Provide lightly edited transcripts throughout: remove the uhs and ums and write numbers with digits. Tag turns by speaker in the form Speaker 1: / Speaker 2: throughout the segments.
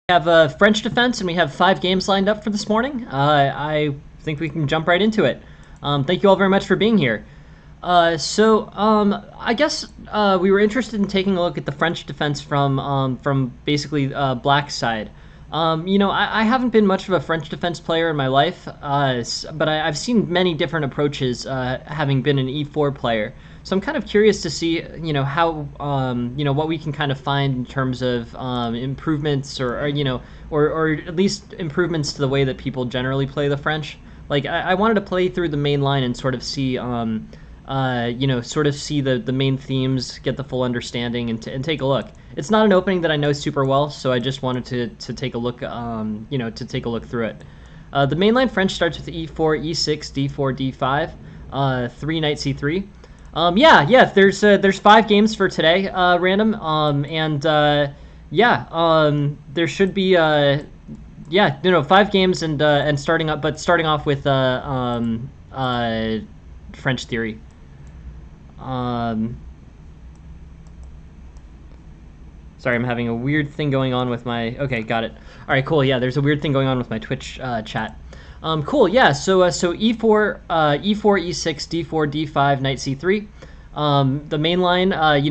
Speaker 1: Have a French defense, and we have 5 games lined up for this morning. I think we can jump right into it. Thank you all very much for being here. I guess we were interested in taking a look at the French defense from basically Black's side. I haven't been much of a French defense player in my life, but I've seen many different approaches, having been an E4 player. So I'm kind of curious to see, how, what we can kind of find in terms of improvements or at least improvements to the way that people generally play the French. Like, I wanted to play through the main line and sort of see, see the main themes, get the full understanding, and take a look. It's not an opening that I know super well, so I just wanted to take a look, to take a look through it. The mainline French starts with e4, e6, d4, d5, 3 knight c3. There's 5 games for today, random, there should be 5 games and starting off with French theory. Sorry, I'm having a weird thing going on with my... Okay, got it. All right, cool. Yeah, there's a weird thing going on with my Twitch chat. Cool. Yeah. So e4, e4, e6, d4, d5, knight c3. The main line,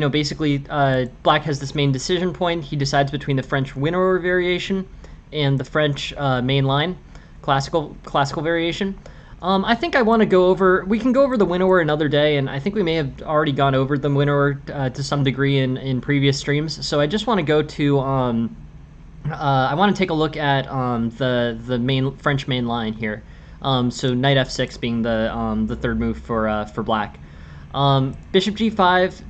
Speaker 1: basically, Black has this main decision point. He decides between the French winnower variation and the French main line, classical variation. I think I want to go over... We can go over the winnower another day, and I think we may have already gone over the winnower to some degree in previous streams. So I just want to go to... I want to take a look at the main French main line here. So knight f6 being the third move for Black. Bishop g5,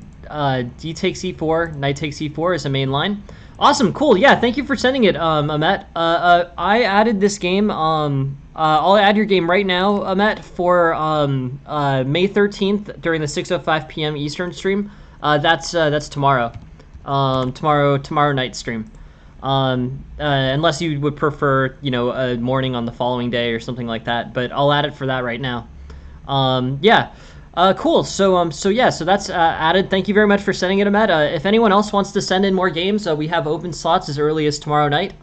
Speaker 1: d takes e4, knight takes e4 is a main line. Awesome, cool. Yeah, thank you for sending it, Amet. I added this game. I'll add your game right now, Amet, for May 13th during the 6:05 p.m. Eastern stream. That's tomorrow. Tomorrow night stream. Unless you would prefer, a morning on the following day or something like that. But I'll add it for that right now. Cool. So that's added. Thank you very much for sending it, Ahmed. If anyone else wants to send in more games, we have open slots as early as tomorrow night.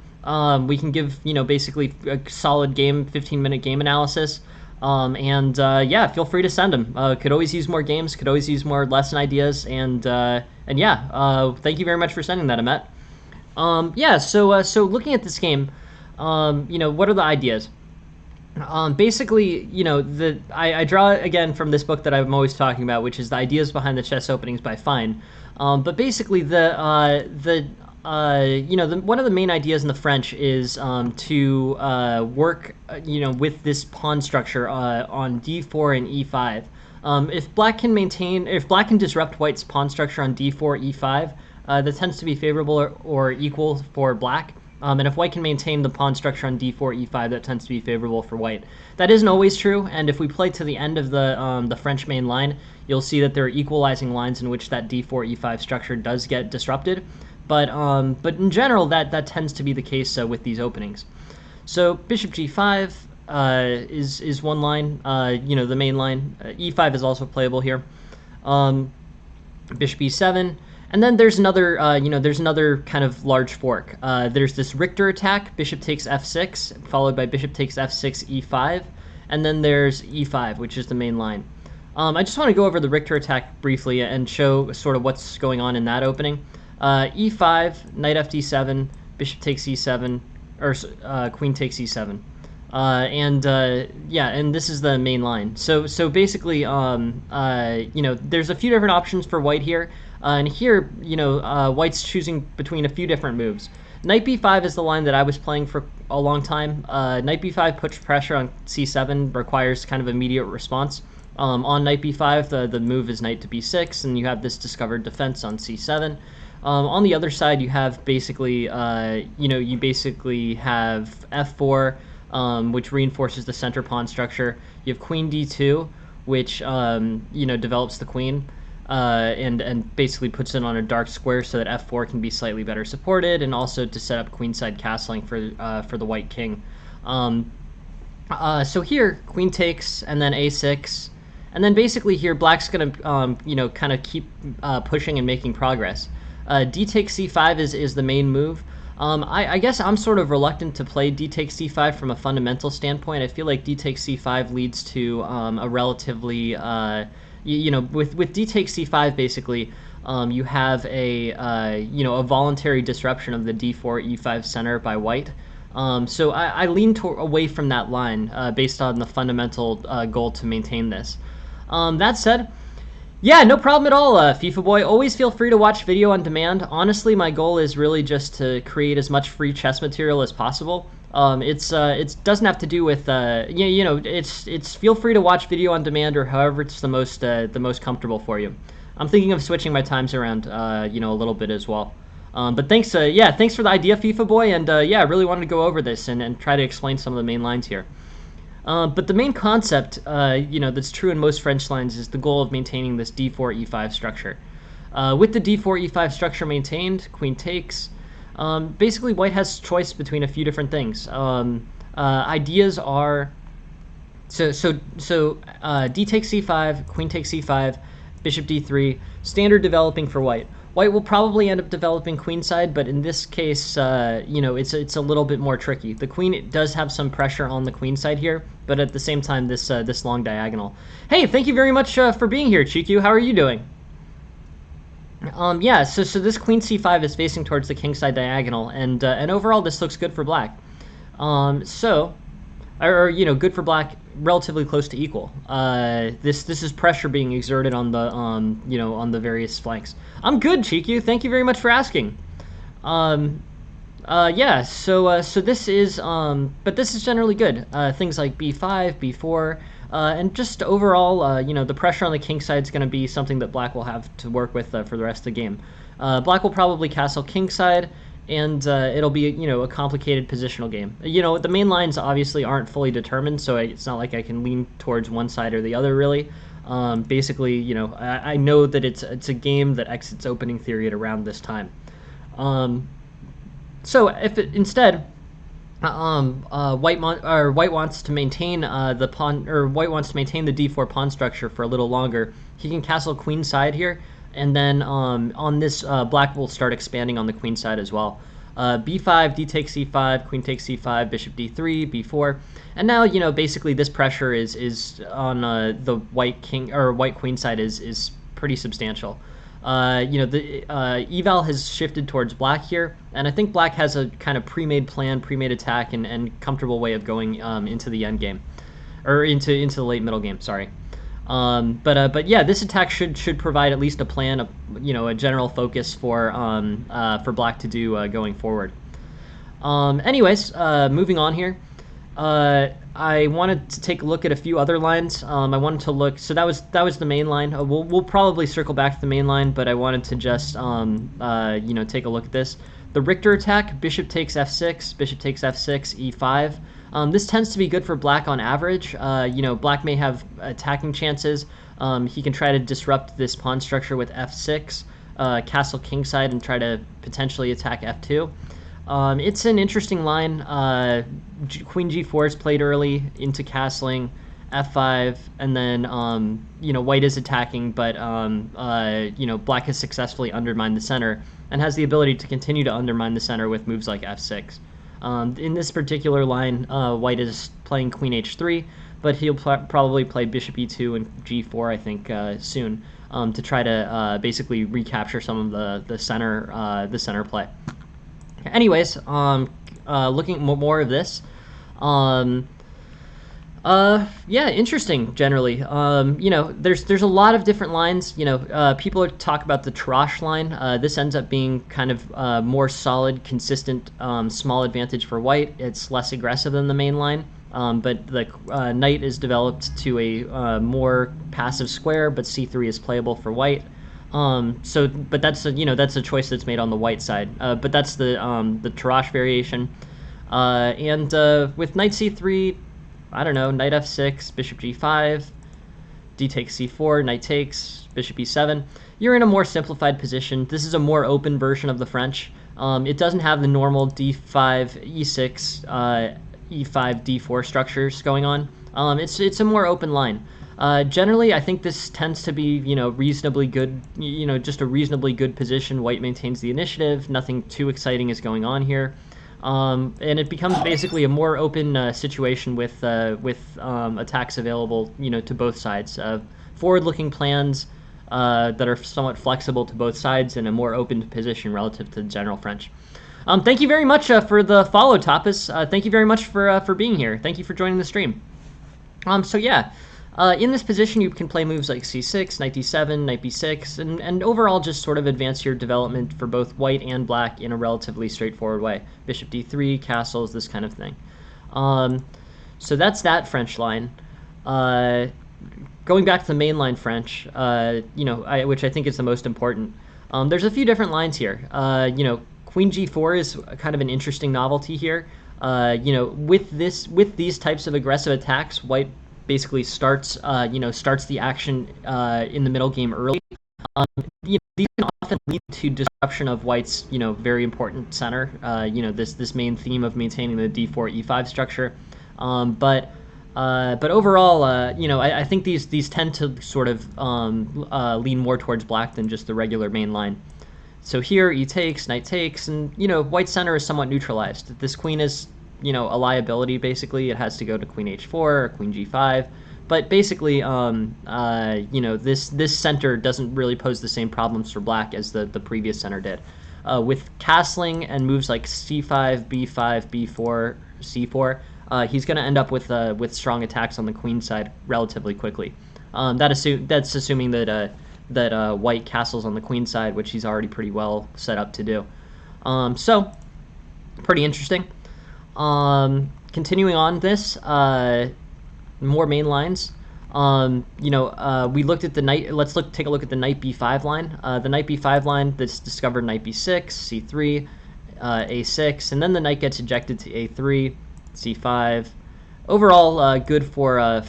Speaker 1: We can give, basically a solid game, 15-minute game analysis. Feel free to send them. Could always use more games, could always use more lesson ideas. Thank you very much for sending that, Ahmed. So looking at this game, what are the ideas? I draw again from this book that I'm always talking about, which is The Ideas Behind the Chess Openings by Fine. But basically one of the main ideas in the French is to work, with this pawn structure on d4 and e5. If Black can disrupt White's pawn structure on d4, e5, that tends to be favorable or equal for Black. And if White can maintain the pawn structure on d4, e5, that tends to be favorable for White. That isn't always true, and if we play to the end of the French main line, you'll see that there are equalizing lines in which that d4, e5 structure does get disrupted. But in general, that tends to be the case with these openings. So bishop g5 is one line, the main line. E5 is also playable here. Bishop e7. And then there's another, kind of large fork. There's this Richter attack, bishop takes f6, followed by bishop takes f6, e5, and then there's e5, which is the main line. I just want to go over the Richter attack briefly and show sort of what's going on in that opening. E5, knight fd7, bishop takes e7, or queen takes e7. And this is the main line. So basically, there's a few different options for White here. And here, White's choosing between a few different moves. Knight b5 is the line that I was playing for a long time. Knight b5 puts pressure on c7, requires kind of immediate response. On knight b5, the move is knight to b6, and you have this discovered defense on c7. On the other side, you have basically, you basically have f4, which reinforces the center pawn structure. You have queen d2, which, develops the queen. And basically puts it on a dark square so that f4 can be slightly better supported, and also to set up queenside castling for the white king. So here, queen takes, and then a6, and then basically here, Black's gonna kind of keep pushing and making progress. D takes c5 is the main move. I guess I'm sort of reluctant to play d takes c5 from a fundamental standpoint. I feel like d takes c5 leads to a relatively, with d takes c5 basically, you have a voluntary disruption of the d4 e5 center by white. So I lean away from that line based on the fundamental goal to maintain this. That said, yeah, no problem at all, FIFA Boy. Always feel free to watch video on demand. Honestly, my goal is really just to create as much free chess material as possible. It doesn't have to do with it's feel free to watch video on demand or however it's the most comfortable for you. I'm thinking of switching my times around a little bit as well. But thanks thanks for the idea, FIFA Boy, and I really wanted to go over this and try to explain some of the main lines here. But the main concept, that's true in most French lines is the goal of maintaining this d4 e5 structure. With the d4 e5 structure maintained, queen takes. Basically, white has choice between a few different things. Ideas are d takes c5, queen takes c5, bishop d3. Standard developing for white. White will probably end up developing queenside, but in this case, it's a little bit more tricky. The queen does have some pressure on the queenside here, but at the same time, this long diagonal. Hey, thank you very much for being here, Chikyu. How are you doing? So this queen c5 is facing towards the kingside diagonal, and overall this looks good for black. Good for black, relatively close to equal. This is pressure being exerted on the on the various flanks. I'm good, Chikyu. Thank you very much for asking. So this is but this is generally good. Things like b5, b4, and just overall, the pressure on the king side is going to be something that black will have to work with for the rest of the game. Black will probably castle king side, and it'll be a complicated positional game. The main lines obviously aren't fully determined, so it's not like I can lean towards one side or the other really. Basically, I know that it's a game that exits opening theory at around this time. So if it, instead white wants to maintain the pawn, or white wants to maintain the d4 pawn structure for a little longer, he can castle queen side here. And then on this, black will start expanding on the queen side as well. b5, d takes c5, queen takes c5, bishop d3, b4, and now basically this pressure is on the white king or white queen side is pretty substantial. The eval has shifted towards black here, and I think black has a kind of pre-made plan, pre-made attack, and comfortable way of going into the end game, or into the late middle game. Sorry. But yeah, this attack should provide at least a plan, a general focus for black to do going forward. Anyways, moving on here. I wanted to take a look at a few other lines. I wanted to look. So that was the main line. We'll probably circle back to the main line, but I wanted to just take a look at this. The Richter attack: bishop takes f6, bishop takes f6, e5. This tends to be good for black on average. Black may have attacking chances. He can try to disrupt this pawn structure with f6, castle kingside, and try to potentially attack f2. It's an interesting line. Queen g4 is played early into castling, f5, and then white is attacking, but black has successfully undermined the center and has the ability to continue to undermine the center with moves like f6. In this particular line, white is playing queen h3, but he'll probably play bishop e2 and g4, I think, soon, to try to basically recapture some of the center play. Anyways, looking more of this, interesting generally. There's a lot of different lines. People talk about the Tarrasch line. This ends up being kind of more solid, consistent, small advantage for white. It's less aggressive than the main line, but the knight is developed to a more passive square, but c3 is playable for white. But that's a choice that's made on the white side. But that's the Tarrasch variation. With knight c3, I don't know, knight f6, bishop g5, d takes c4, knight takes, bishop e7. You're in a more simplified position. This is a more open version of the French. It doesn't have the normal d5, e6, e5, d4 structures going on. It's a more open line. Generally, I think this tends to be, reasonably good, just a reasonably good position. White maintains the initiative. Nothing too exciting is going on here. And it becomes basically a more open situation with attacks available, to both sides. Forward-looking plans that are somewhat flexible to both sides and a more open position relative to General French. Thank you very much for the follow, Tapas. Thank you very much for being here. Thank you for joining the stream. So yeah, in this position you can play moves like c6, knight d7, knight b6, and overall just sort of advance your development for both white and black in a relatively straightforward way. Bishop d3, castles, this kind of thing. So that's that French line. Going back to the mainline French, which I think is the most important. There's a few different lines here. Queen g4 is kind of an interesting novelty here. With these types of aggressive attacks, white basically starts the action in the middle game early. These can often lead to disruption of white's very important center. This main theme of maintaining the d4 e5 structure. But overall, I think these tend to sort of lean more towards black than just the regular main line. So here, e takes, knight takes, and white's center is somewhat neutralized. This queen is a liability basically. It has to go to queen h4 or queen g5. But basically, this center doesn't really pose the same problems for black as the previous center did. With castling and moves like c5, b5, b4, c4, he's going to end up with strong attacks on the queen side relatively quickly. That's assuming that white castles on the queen side, which he's already pretty well set up to do. So, pretty interesting. Continuing on this, more main lines. We looked at the knight. Take a look at the knight b5 line. The knight b5 line that's discovered knight b6, c3, a6, and then the knight gets ejected to a3, c5. Overall, good for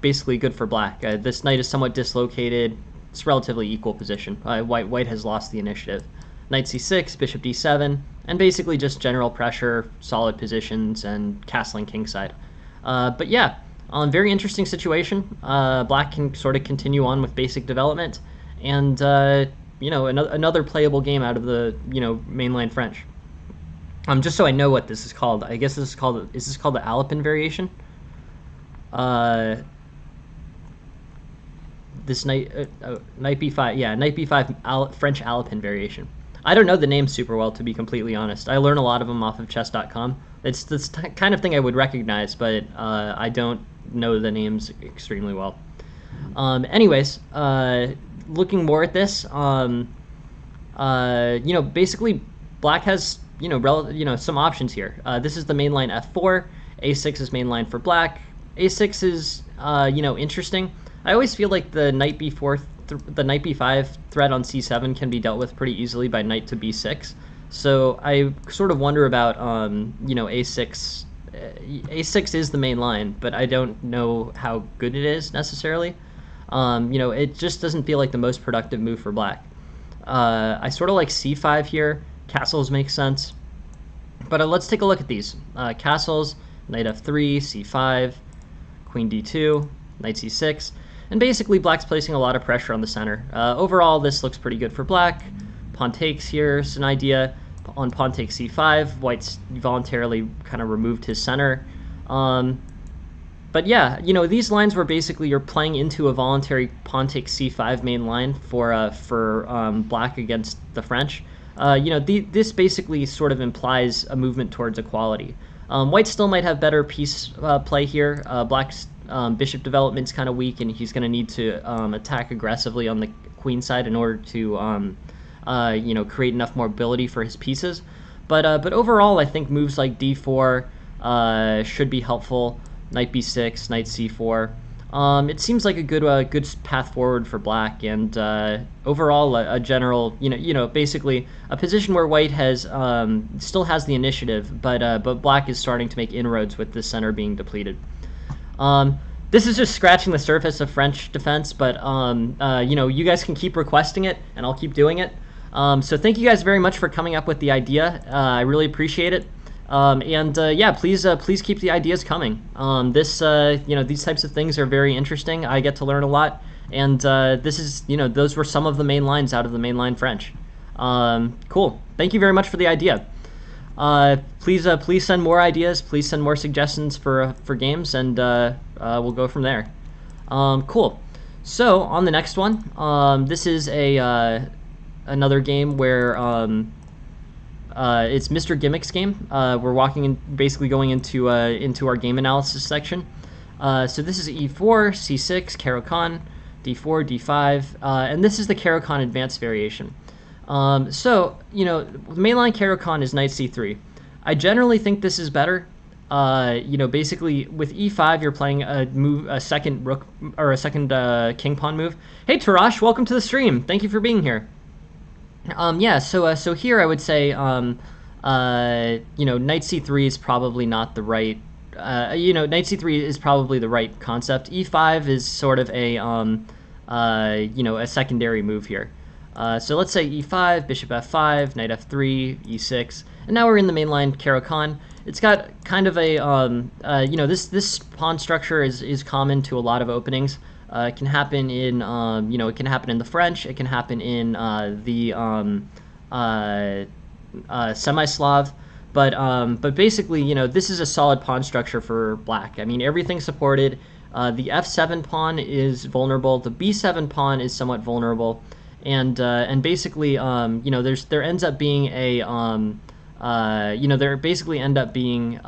Speaker 1: basically good for black. This knight is somewhat dislocated. It's relatively equal position. White has lost the initiative. Knight c6, bishop d7, and basically just general pressure, solid positions, and castling kingside. But yeah, very interesting situation. Black can sort of continue on with basic development, and another playable game out of the mainline French. Just so I know what this is called, I guess is this called the Alpin variation? This knight b5, yeah, knight b5 French Alpin variation. I don't know the names super well, to be completely honest. I learn a lot of them off of chess.com. It's this kind of thing I would recognize, but I don't know the names extremely well. Anyways, looking more at this, basically black has some options here. This is the main line f4. a6 is main line for black. a6 is interesting. I always feel like the knight b4, the knight b5 threat on c7 can be dealt with pretty easily by knight to b6. So I sort of wonder about a6. A6 is the main line, but I don't know how good it is necessarily. It just doesn't feel like the most productive move for black. I sort of like c5 here. Castles make sense. But let's take a look at these. Castles, knight f3, c5, queen d2, knight c6. And basically, black's placing a lot of pressure on the center. Overall, this looks pretty good for black. Pawn takes here is an idea. On pawn takes c5, white's voluntarily kind of removed his center. But yeah, these lines were basically you're playing into a voluntary pawn takes c5 main line for black against the French. This basically sort of implies a movement towards equality. White still might have better piece play here. Black's bishop development's kind of weak, and he's going to need to attack aggressively on the queen side in order to create enough mobility for his pieces. But overall, I think moves like d4 should be helpful. Knight b6, knight c4. It seems like a good path forward for black, and overall a general, basically a position where white has still has the initiative, but black is starting to make inroads with the center being depleted. This is just scratching the surface of French defense, but you guys can keep requesting it, and I'll keep doing it. So thank you guys very much for coming up with the idea. I really appreciate it. And yeah, please keep the ideas coming. These types of things are very interesting. I get to learn a lot, and this is, those were some of the main lines out of the mainline French. Cool. Thank you very much for the idea. Please send more ideas. Please send more suggestions for games, and we'll go from there. Cool. So on the next one, this is another game where it's Mr. Gimmick's game. We're basically going into our game analysis section. So this is E4, C6, Caro-Kann, D4, D5, and this is the Caro-Kann advanced variation. So, mainline Caro-Kann is knight c3. I generally think this is better. Basically with e5 you're playing a second rook or a second king pawn move. Hey Tarash, welcome to the stream. Thank you for being here. So here I would say knight c3 is probably not the right knight c3 is probably the right concept. E5 is sort of a secondary move here. So let's say e5, bishop f5, knight f3, e6, and now we're in the mainline Caro-Kann. It's got kind of a this pawn structure is common to a lot of openings. It can happen in it can happen in the French. It can happen in the semi-Slav. But basically, this is a solid pawn structure for black. I mean, everything's supported. The f7 pawn is vulnerable. The b7 pawn is somewhat vulnerable, and basically, there ends up being there basically end up being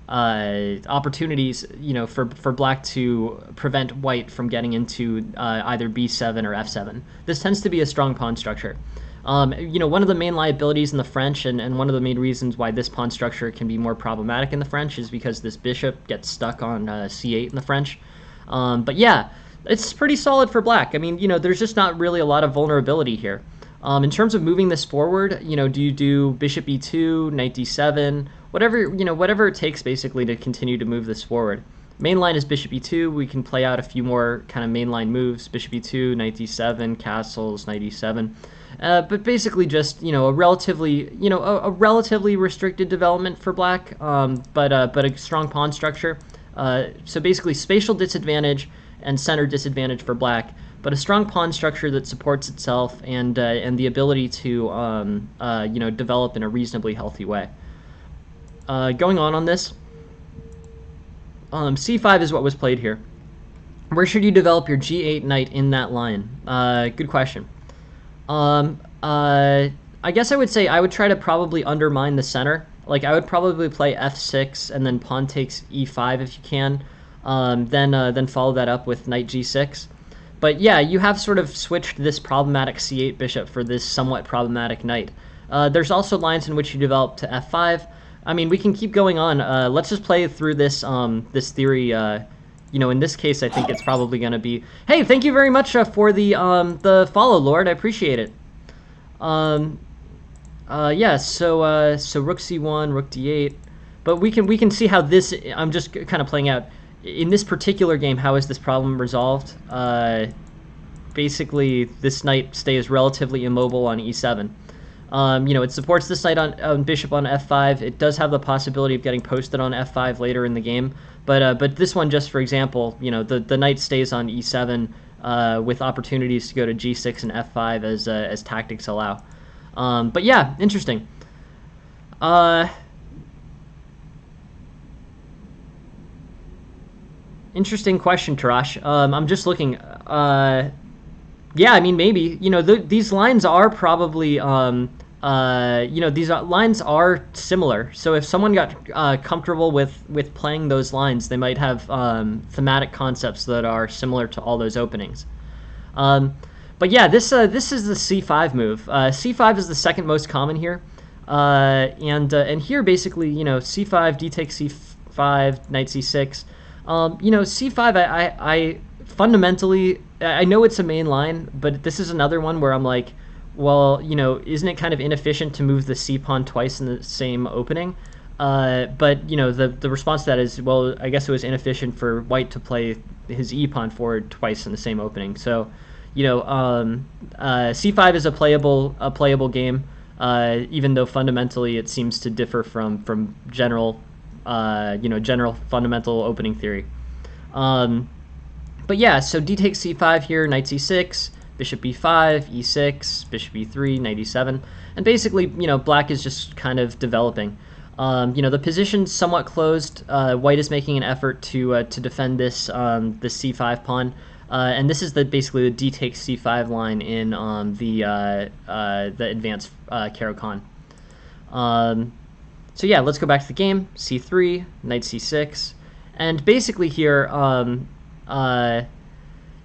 Speaker 1: opportunities, for black to prevent white from getting into either b7 or f7. This tends to be a strong pawn structure. One of the main liabilities in the French, and one of the main reasons why this pawn structure can be more problematic in the French, is because this bishop gets stuck on c8 in the French. But yeah, it's pretty solid for black. I mean, there's just not really a lot of vulnerability here. In terms of moving this forward, do you do bishop e2, knight d7, whatever it takes basically to continue to move this forward. Mainline is bishop e2. We can play out a few more kind of mainline moves: bishop e2, knight d7, castles, knight e7. But basically just a relatively restricted development for black, but a strong pawn structure. So basically spatial disadvantage and center disadvantage for black, but a strong pawn structure that supports itself and the ability to develop in a reasonably healthy way. Going on this, c5 is what was played here. Where should you develop your g8 knight in that line? Good question. I guess I would say I would try to probably undermine the center. Like, I would probably play f6 and then pawn takes e5 if you can. Then follow that up with knight g6. But yeah, you have sort of switched this problematic c8 bishop for this somewhat problematic knight. There's also lines in which you develop to f5. I mean, we can keep going on. Let's just play through this this theory. In this case, I think it's probably going to be... Hey, thank you very much for the follow, Lord. I appreciate it. Yeah, so rook c1, rook d8. But we can see how this... I'm just kind of playing out. In this particular game, how is this problem resolved? Basically, this knight stays relatively immobile on e7. It supports this knight on bishop on f5. It does have the possibility of getting posted on f5 later in the game, but this one, just for example, the knight stays on e7 with opportunities to go to g6 and f5 as tactics allow. But yeah, interesting. Interesting question, Tarash. I'm just looking. Yeah, I mean, maybe. These lines are probably... these lines are similar. So if someone got comfortable with playing those lines, they might have thematic concepts that are similar to all those openings. But yeah, this is the c5 move. C5 is the second most common here, and here basically, c5, d takes c5, knight c6. C5, I fundamentally, I know it's a main line, but this is another one where I'm like, well, isn't it kind of inefficient to move the c-pawn twice in the same opening? But, the response to that is, well, I guess it was inefficient for white to play his e-pawn forward twice in the same opening. So, c5 is a playable game. even though fundamentally it seems to differ from general, general fundamental opening theory. But yeah, so d takes c5 here, knight c6, bishop b5, e6, bishop e3, knight e7, and basically, black is just kind of developing. The position's somewhat closed. White is making an effort to defend this c5 pawn, and this is basically the d takes c5 line in the advanced Caro-Kann. So yeah, let's go back to the game. c3, knight c6, and basically here,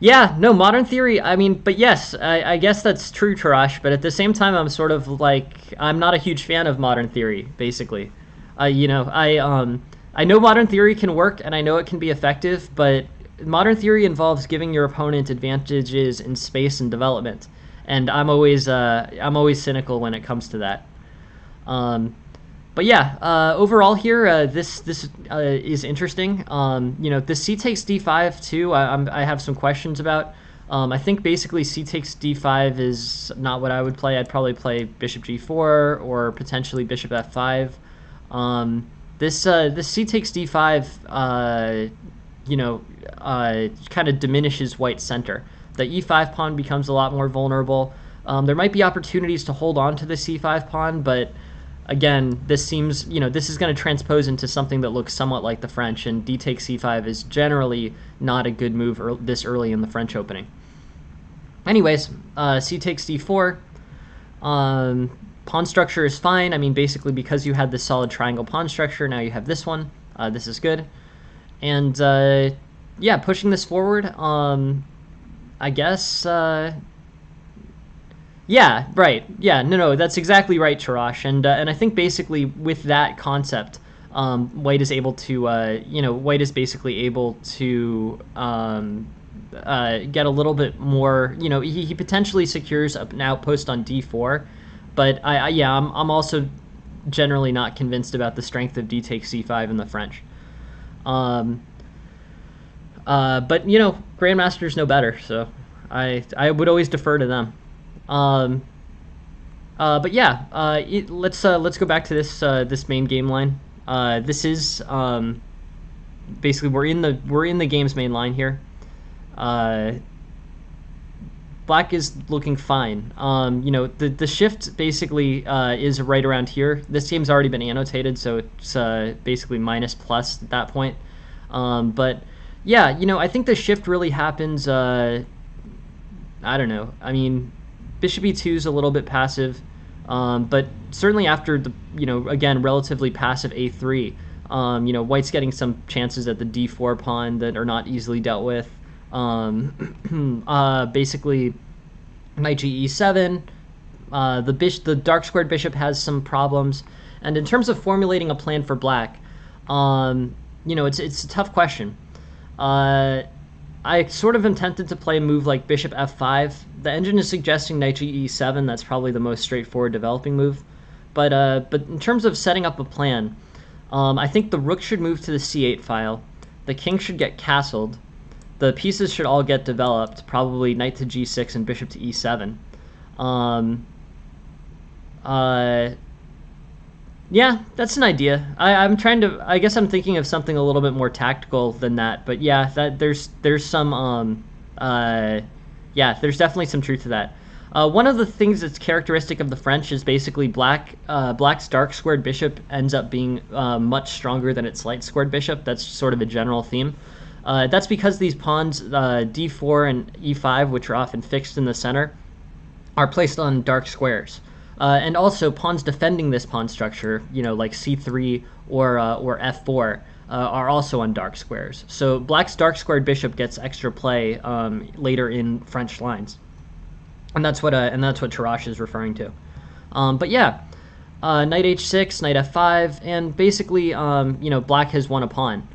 Speaker 1: yeah, no, modern theory, I mean, but yes, I guess that's true, Tarash, but at the same time, I'm sort of like, I'm not a huge fan of modern theory, basically. I know modern theory can work, and I know it can be effective, but modern theory involves giving your opponent advantages in space and development, and I'm always cynical when it comes to that. But yeah, overall here, this is interesting. This c takes d5 too. I have some questions about. I think basically c takes d5 is not what I would play. I'd probably play bishop g4 or potentially bishop f5. This c takes d5, kind of diminishes white's center. The e5 pawn becomes a lot more vulnerable. There might be opportunities to hold on to the c5 pawn, but again, this seems, this is going to transpose into something that looks somewhat like the French, and d takes c5 is generally not a good move this early in the French opening. Anyways, c takes d4. Pawn structure is fine. I mean, basically because you had this solid triangle pawn structure, now you have this one. This is good. And yeah, pushing this forward, I guess... Yeah, right. Yeah, no, that's exactly right, Charash. And I think basically with that concept, White is able to, White is basically able to get a little bit more. He potentially secures an outpost on d4, but I'm also generally not convinced about the strength of d takes c5 in the French. But grandmasters know better, so I would always defer to them. But yeah, let's go back to this main game line. This is basically we're in the game's main line here. Black is looking fine. The shift basically is right around here. This game's already been annotated, so it's basically minus plus at that point. But yeah, I think the shift really happens. I don't know. I mean, bishop e2 is a little bit passive, but certainly after the, again, relatively passive a3, White's getting some chances at the d4 pawn that are not easily dealt with. Basically, knight e7, the dark squared bishop has some problems, and in terms of formulating a plan for black, it's a tough question. I sort of am tempted to play a move like bishop f5. The engine is suggesting knight e7. That's probably the most straightforward developing move. But in terms of setting up a plan, I think the rook should move to the c8 file. The king should get castled. The pieces should all get developed, probably knight to g6 and bishop to e7. Yeah, that's an idea. I guess I'm thinking of something a little bit more tactical than that. But yeah, there's some there's definitely some truth to that. One of the things that's characteristic of the French is basically black's dark squared bishop ends up being much stronger than its light squared bishop. That's sort of a general theme. That's because these pawns, d4 and e5, which are often fixed in the center, are placed on dark squares. And also, pawns defending this pawn structure, like c3 or f4, are also on dark squares. So black's dark squared bishop gets extra play later in French lines, and that's what Tarash is referring to. But yeah, knight h6, knight f5, and basically, black has won a pawn.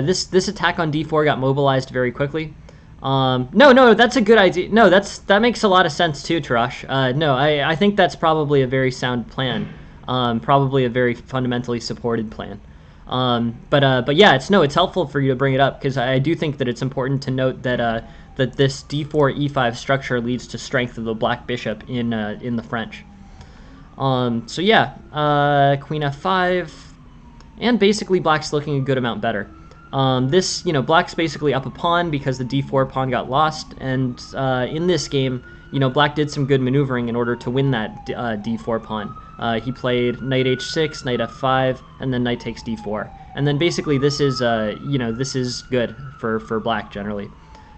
Speaker 1: This attack on d4 got mobilized very quickly. No, that's a good idea. No, that makes a lot of sense too, Tarash. No, I think that's probably a very sound plan. Probably a very fundamentally supported plan. But yeah, it's helpful for you to bring it up because I do think that it's important to note that that this d4 e5 structure leads to strength of the black bishop in the French. So yeah, queen f5, and basically black's looking a good amount better. This, black's basically up a pawn because the d4 pawn got lost, and in this game, black did some good maneuvering in order to win that d4 pawn. He played knight h6, knight f5, and then knight takes d4. And then basically this is, this is good for black generally.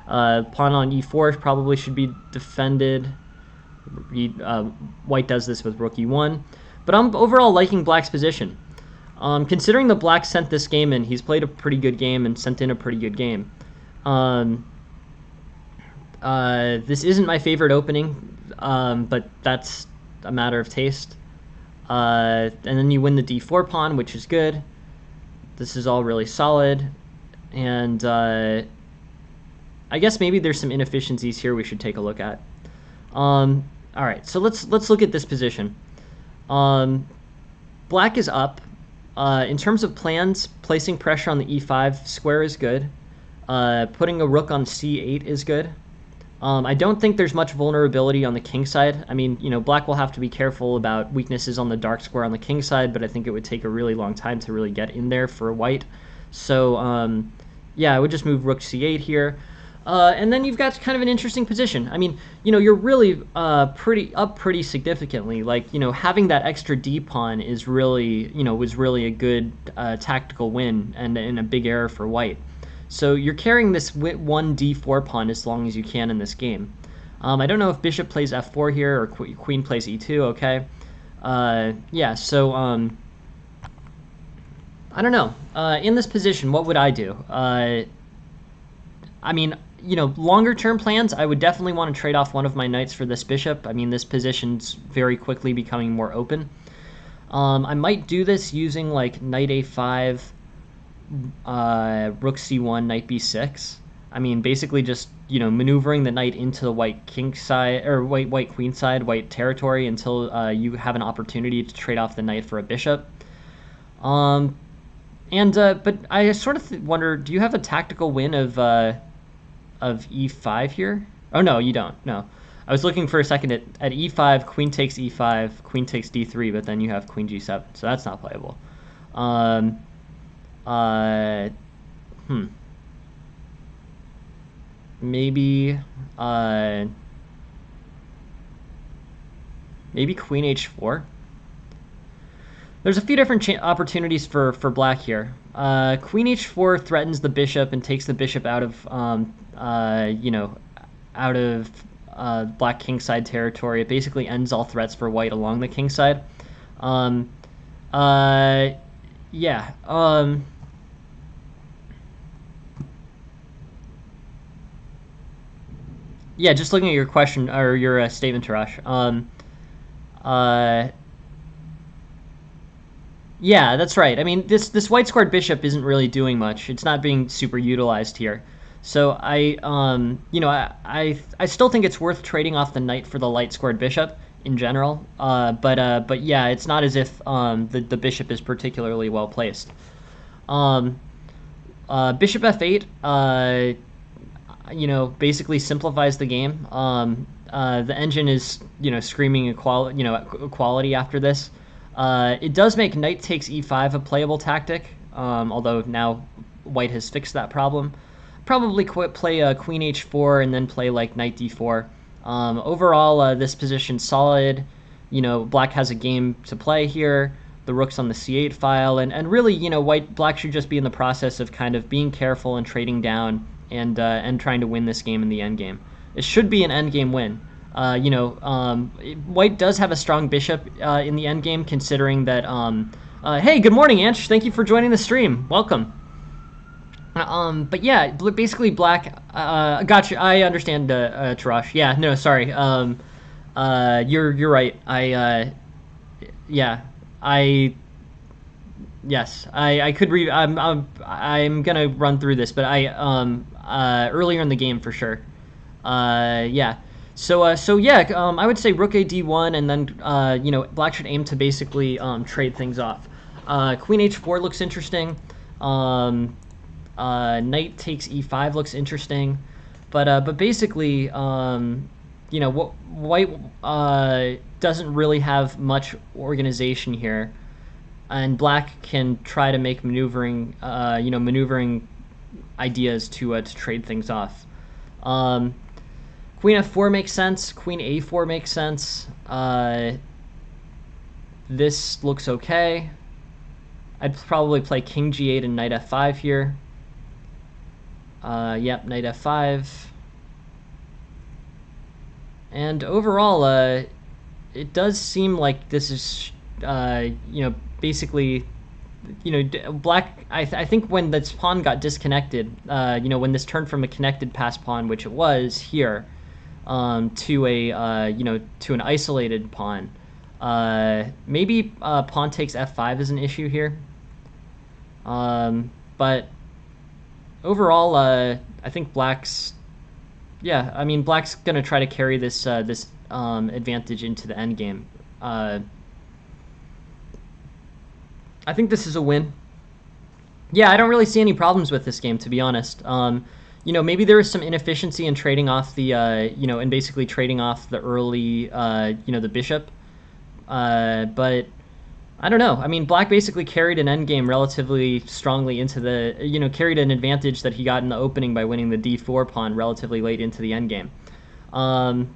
Speaker 1: Pawn on e4 probably should be defended. White does this with rook e1. But I'm overall liking black's position. Considering the black sent this game in, he's played a pretty good game and sent in a pretty good game. This isn't my favorite opening, but that's a matter of taste. And then you win the d4 pawn, which is good. This is all really solid. And I guess maybe there's some inefficiencies here we should take a look at. All right, so let's look at this position. Black is up. In terms of plans, placing pressure on the e5 square is good. Putting a rook on c8 is good. I don't think there's much vulnerability on the king side. I mean, black will have to be careful about weaknesses on the dark square on the king side, but I think it would take a really long time to really get in there for white. So, yeah, I would just move rook c8 here. And then you've got kind of an interesting position. I mean, you're really pretty significantly. Like, having that extra d pawn is really, was really a good tactical win and a big error for white. So you're carrying this one d4 pawn as long as you can in this game. I don't know if bishop plays f4 here or queen plays e2. Okay, yeah. So I don't know. In this position, what would I do? I mean, longer term plans, I would definitely want to trade off one of my knights for this bishop. I mean, this position's very quickly becoming more open. I might do this using like knight a5, rook c1, knight b6. I mean, basically just, maneuvering the knight into the white king side, or white queen side, white territory until you have an opportunity to trade off the knight for a bishop. But I sort of wonder, do you have a tactical win of e5 here? Oh, no, you don't. No. I was looking for a second at e5, queen takes e5, queen takes d3, but then you have queen g7, so that's not playable. Maybe queen h4. There's a few different opportunities for black here. Queen h4 threatens the bishop and takes the bishop out of black kingside territory. It basically ends all threats for white along the kingside. Yeah. Yeah, just looking at your question or your statement, Tarash. Yeah, that's right. I mean, this white squared bishop isn't really doing much. It's not being super utilized here. So I still think it's worth trading off the knight for the light squared bishop in general. But yeah, it's not as if the bishop is particularly well placed. Bishop f8. Basically simplifies the game. The engine is, screaming equality after this. It does make knight takes e5 a playable tactic, although now white has fixed that problem. Probably play queen h4 and then play like knight d4. Overall, this position's solid. Black has a game to play here. The rook's on the c8 file, and really, black should just be in the process of kind of being careful and trading down and trying to win this game in the endgame. It should be an endgame win. White does have a strong bishop in the endgame, considering that. Hey, good morning, Anch. Thank you for joining the stream. Welcome. But yeah, basically black. Gotcha. I understand, Tarash. Yeah. No, sorry. You're right. Yes, I could read. I'm gonna run through this, but earlier in the game for sure. Yeah. So yeah, I would say rook a d1, and then black should aim to basically trade things off. Queen h4 looks interesting. Knight takes e5 looks interesting, but basically, white doesn't really have much organization here, and black can try to make maneuvering ideas to trade things off. Queen f4 makes sense. Queen a4 makes sense. This looks okay. I'd probably play king g8 and knight f5 here. Yep, knight f5. And overall, it does seem like this is, basically, black. I think when this pawn got disconnected, when this turned from a connected pass pawn, which it was here, to an isolated pawn. Maybe pawn takes f5 is an issue here. But overall, I think black's gonna try to carry this advantage into the endgame. I think this is a win. Yeah, I don't really see any problems with this game, to be honest. Maybe there is some inefficiency in trading off the, and basically trading off the early, the bishop. But I don't know. I mean, black basically carried an endgame relatively strongly into the, carried an advantage that he got in the opening by winning the d4 pawn relatively late into the endgame. No,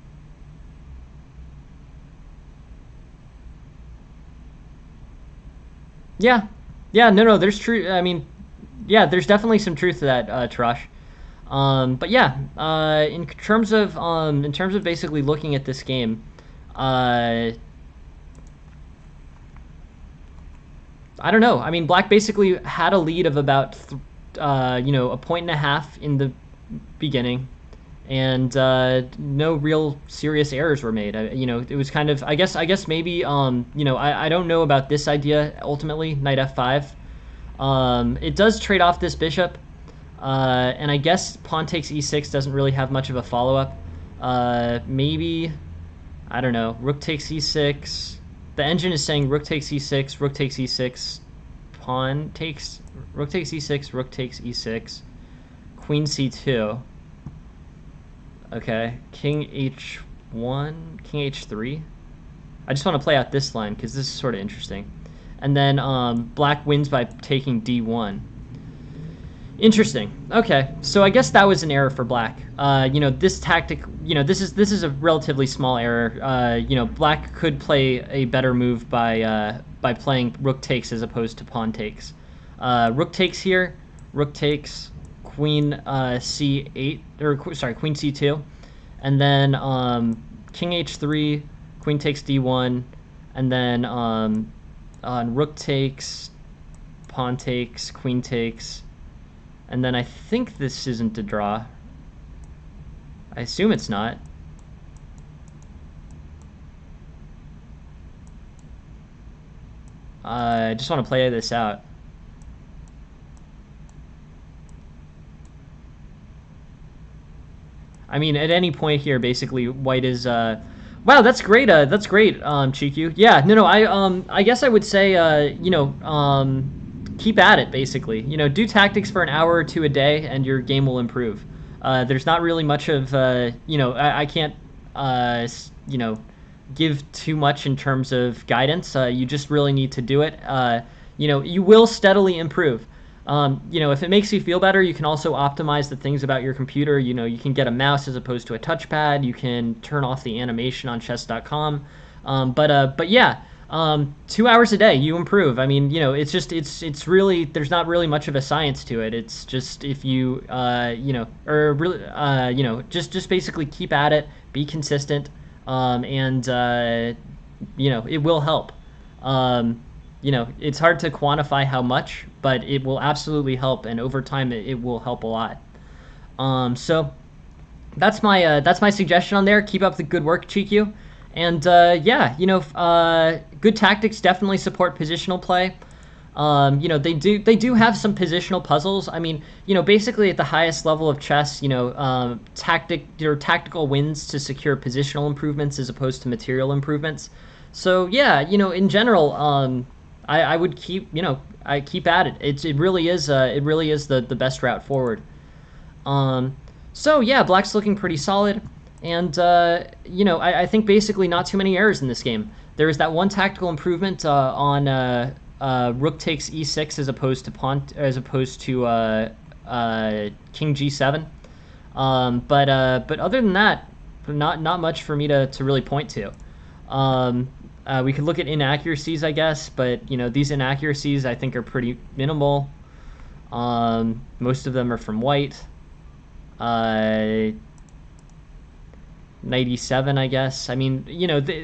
Speaker 1: there's true. I mean, yeah, there's definitely some truth to that, Tarash. But yeah, in terms of basically looking at this game, I don't know. I mean, black basically had a lead of about, a point and a half in the beginning, and no real serious errors were made. It was kind of, I guess maybe, I don't know about this idea ultimately, knight f5. It does trade off this bishop, and I guess pawn takes e6 doesn't really have much of a follow-up. Maybe, I don't know, rook takes e6. The engine is saying rook takes e6, rook takes e6, pawn takes, rook takes e6, rook takes e6, queen c2. Okay, king h1, king h3. I just want to play out this line because this is sort of interesting. And then black wins by taking d1. Interesting. Okay, so I guess that was an error for black. This tactic, this is a relatively small error. Black could play a better move by playing rook takes as opposed to pawn takes. Rook takes here, rook takes, queen c8, or sorry, queen c2, and then king h3, queen takes d1, and then on rook takes, pawn takes, queen takes. And then I think this isn't a draw. I assume it's not. I just want to play this out. I mean, at any point here, basically, white is... Wow, that's great. That's great, Chikyu. Yeah, no. I guess I would say, keep at it, basically. Do tactics for an hour or two a day, and your game will improve. There's not really much of, I can't, give too much in terms of guidance. You just really need to do it. You will steadily improve. If it makes you feel better, you can also optimize the things about your computer. You can get a mouse as opposed to a touchpad. You can turn off the animation on chess.com. But yeah. 2 hours a day, you improve. I mean, it's really, there's not really much of a science to it. It's just if you, just basically keep at it, be consistent, and it will help. It's hard to quantify how much, but it will absolutely help, and over time, it will help a lot. So that's my suggestion on there. Keep up the good work, Chikyu. And good tactics definitely support positional play. They do have some positional puzzles. I mean, basically at the highest level of chess, tactical wins to secure positional improvements as opposed to material improvements. So yeah, in general, I would keep at it. It really is the best route forward. So yeah, black's looking pretty solid. And, I think basically not too many errors in this game. There is that one tactical improvement on rook takes e6 as opposed to king g7. But other than that, not much for me to really point to. We could look at inaccuracies, I guess, but these inaccuracies I think are pretty minimal. Most of them are from white. 97, I guess. I mean,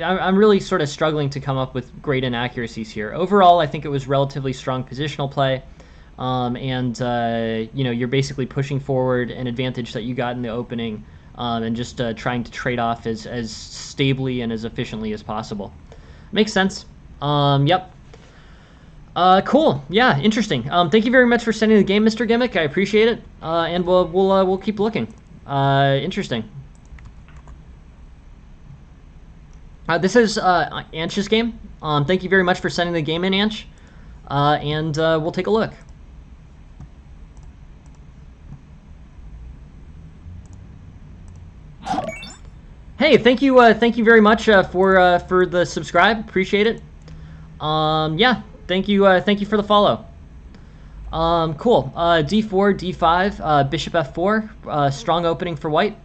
Speaker 1: I'm really sort of struggling to come up with great inaccuracies here. Overall, I think it was relatively strong positional play. You're basically pushing forward an advantage that you got in the opening, and just trying to trade off as stably and as efficiently as possible. Makes sense. Yep. Cool. Yeah, interesting. Thank you very much for sending the game, Mr. Gimmick. I appreciate it. And we'll keep looking. Interesting. This is Anch's game. Thank you very much for sending the game in, Anch. And we'll take a look. Hey, thank you very much for the subscribe. Appreciate it. Yeah, thank you for the follow. Cool. D4, D5, Bishop F4. Strong opening for white.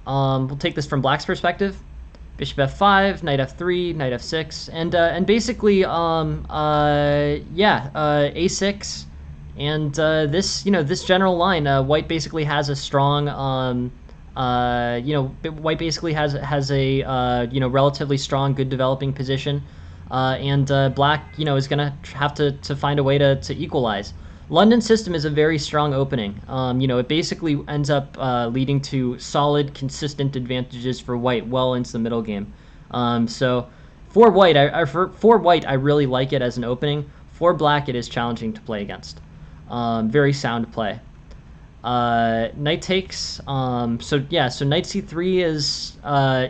Speaker 1: We'll take this from black's perspective. Bishop F5, Knight F3, Knight F6, and basically A6, and this general line. White basically has a strong white basically has a relatively strong, good developing position, and black is gonna have to find a way to equalize. London system is a very strong opening. It basically ends up leading to solid, consistent advantages for white well into the middle game. So for white, I really like it as an opening. For black, it is challenging to play against. Very sound play. Knight takes. So knight c3 is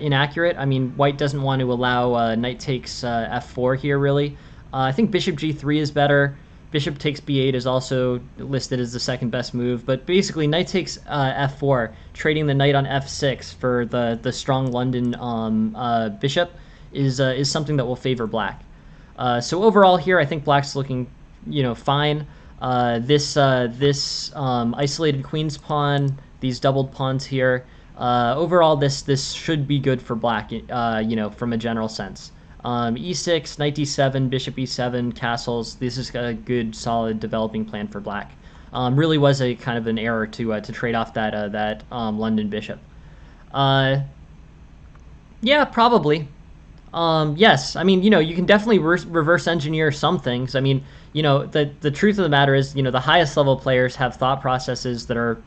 Speaker 1: inaccurate. I mean, white doesn't want to allow knight takes f4 here, really. I think bishop g3 is better. Bishop takes b8 is also listed as the second best move, but basically knight takes f4, trading the knight on f6 for the strong London bishop is something that will favor black. So overall here, I think black's looking fine. This isolated queen's pawn, these doubled pawns here. Overall, this should be good for black. From a general sense. E6, knight d7, bishop e7, castles. This is a good, solid developing plan for black. Really was a kind of an error to trade off that London bishop. Yeah, probably. Yes, I mean, you can definitely reverse engineer some things. I mean, the truth of the matter is, the highest level players have thought processes that are,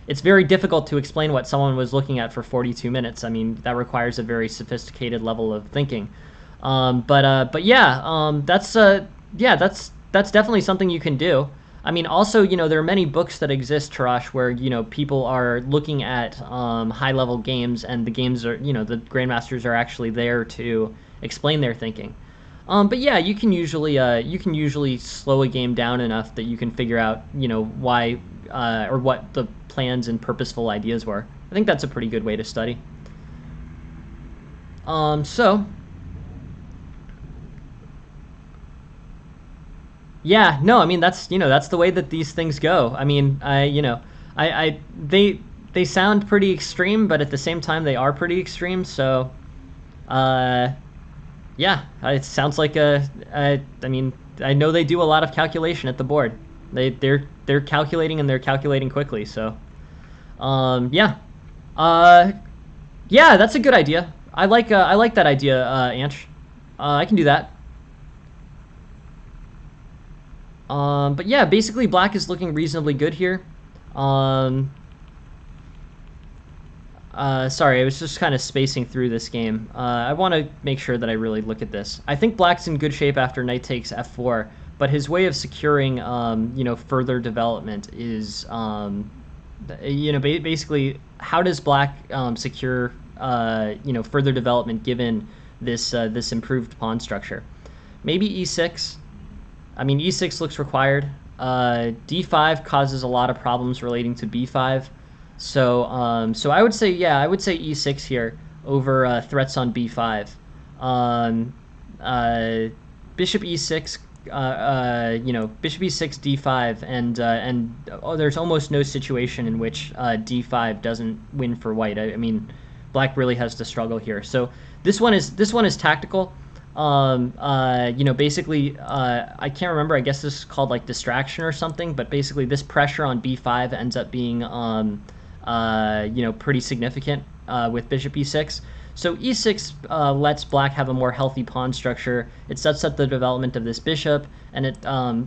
Speaker 1: it's very difficult to explain what someone was looking at for 42 minutes. I mean, that requires a very sophisticated level of thinking. But yeah, that's definitely something you can do. I mean, also, there are many books that exist, Tarash, where, people are looking at high-level games, and the games are, the grandmasters are actually there to explain their thinking. But yeah, you can usually slow a game down enough that you can figure out, why or what the plans and purposeful ideas were. I think that's a pretty good way to study. Yeah, no, I mean that's the way that these things go. I mean, they sound pretty extreme, but at the same time they are pretty extreme. So, yeah, it sounds like I mean, I know they do a lot of calculation at the board. They're calculating, and they're calculating quickly. So, yeah, yeah, that's a good idea. I like that idea, Anch. I can do that. But yeah, basically black is looking reasonably good here. Sorry, I was just kind of spacing through this game. I want to make sure that I really look at this. I think black's in good shape after knight takes f4, but his way of securing, further development is, basically, how does black secure, further development given this improved pawn structure? Maybe e6. I mean, e6 looks required. D5 causes a lot of problems relating to b5. So I would say, yeah, I would say e6 here over threats on b5. Um, uh, Bishop e6, bishop e6, d5, and there's almost no situation in which d5 doesn't win for white. I mean, black really has to struggle here. So this one is tactical. Basically, I can't remember. I guess this is called like distraction or something. But basically, this pressure on b5 ends up being pretty significant with bishop e6. So e6 lets black have a more healthy pawn structure. It sets up the development of this bishop, and it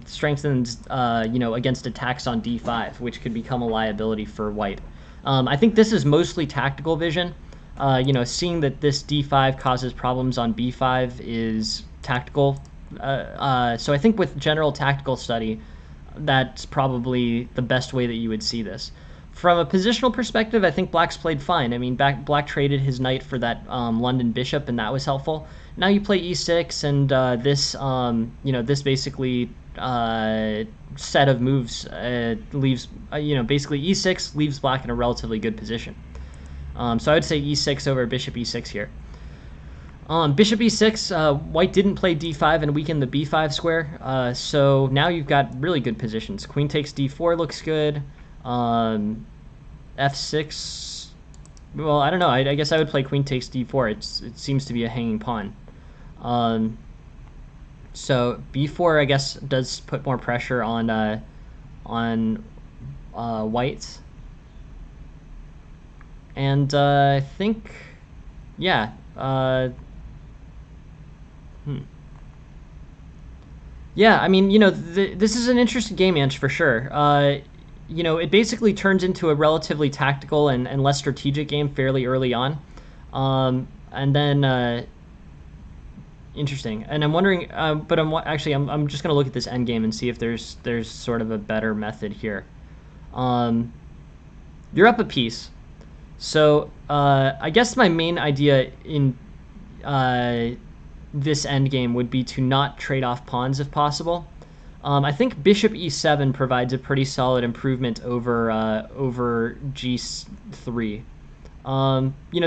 Speaker 1: strengthens, against attacks on d5, which could become a liability for white. I think this is mostly tactical vision. Seeing that this d5 causes problems on b5 is tactical. So I think with general tactical study, that's probably the best way that you would see this. From a positional perspective, I think black's played fine. I mean, black traded his knight for that London bishop, and that was helpful. Now you play e6, and this basically set of moves leaves, basically e6 leaves black in a relatively good position. So I would say e6 over bishop e6 here. Bishop e6, white didn't play d5 and weakened the b5 square, so now you've got really good positions. Queen takes d4 looks good. F6, well, I don't know. I guess I would play queen takes d4. It seems to be a hanging pawn. So b4, I guess, does put more pressure on white. And I think, yeah. Yeah, I mean, this is an interesting game, Ange, for sure. It basically turns into a relatively tactical and less strategic game fairly early on. And then, interesting. And I'm wondering, but I'm just going to look at this endgame and see if there's sort of a better method here. You're up a piece. So I guess my main idea in this endgame would be to not trade off pawns if possible. I think bishop e7 provides a pretty solid improvement over g3.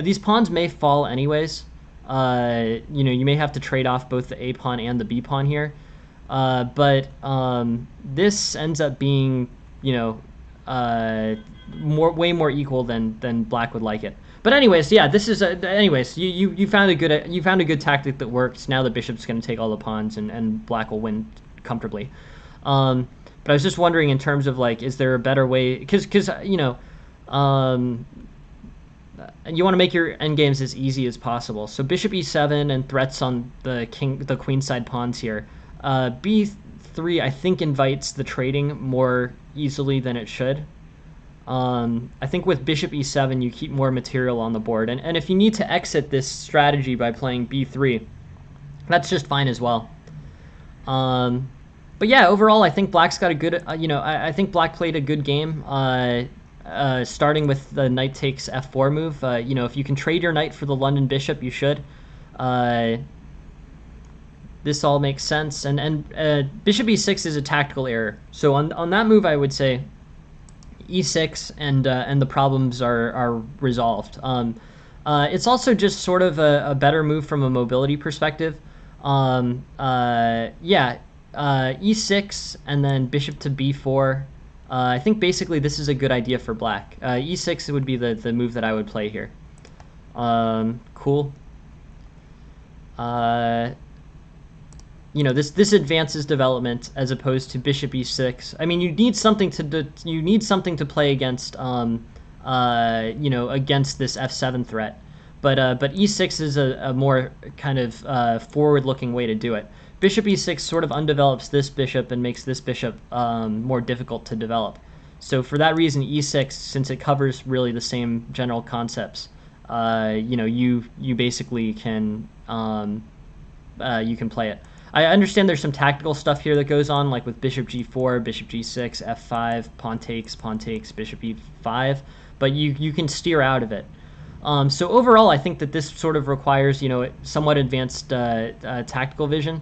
Speaker 1: These pawns may fall anyways. You may have to trade off both the a pawn and the b pawn here. But this ends up being, way more equal than black would like it. But anyways, yeah, this is you found a good tactic that works. Now the bishop's going to take all the pawns and black will win comfortably. But I was just wondering in terms of like, is there a better way? Because you want to make your endgames as easy as possible. So bishop e7 and threats on the queenside pawns here. b3 I think invites the trading more easily than it should. I think with bishop e7 you keep more material on the board, and if you need to exit this strategy by playing b3, that's just fine as well. But yeah, overall I think black's got a good, I think black played a good game, starting with the knight takes f4 move. If you can trade your knight for the London bishop, you should. This all makes sense, and bishop e6 is a tactical error. So on that move I would say e6 and the problems are resolved. It's also just sort of a better move from a mobility perspective. E6 and then bishop to b4. I think basically this is a good idea for black. E6 would be the move that I would play here. Cool. This advances development as opposed to bishop e6. I mean, you need something to play against against this f7 threat. But e6 is a more kind of forward-looking way to do it. Bishop e6 sort of undevelops this bishop and makes this bishop more difficult to develop. So for that reason, e6, since it covers really the same general concepts, you basically can you can play it. I understand there's some tactical stuff here that goes on, like with bishop g4, bishop g6, f5, pawn takes, bishop e5, but you can steer out of it. So overall, I think that this sort of requires, somewhat advanced tactical vision.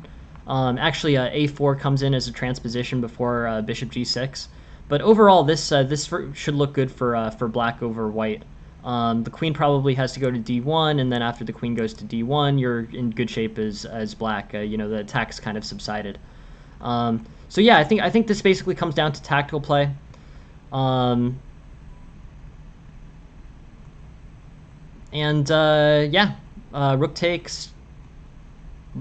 Speaker 1: Actually, a4 comes in as a transposition before bishop g6. But overall, this should look good for black over white. The queen probably has to go to d1, and then after the queen goes to d1, you're in good shape as black. You know, the attack's kind of subsided. So yeah, I think this basically comes down to tactical play. Yeah, rook takes.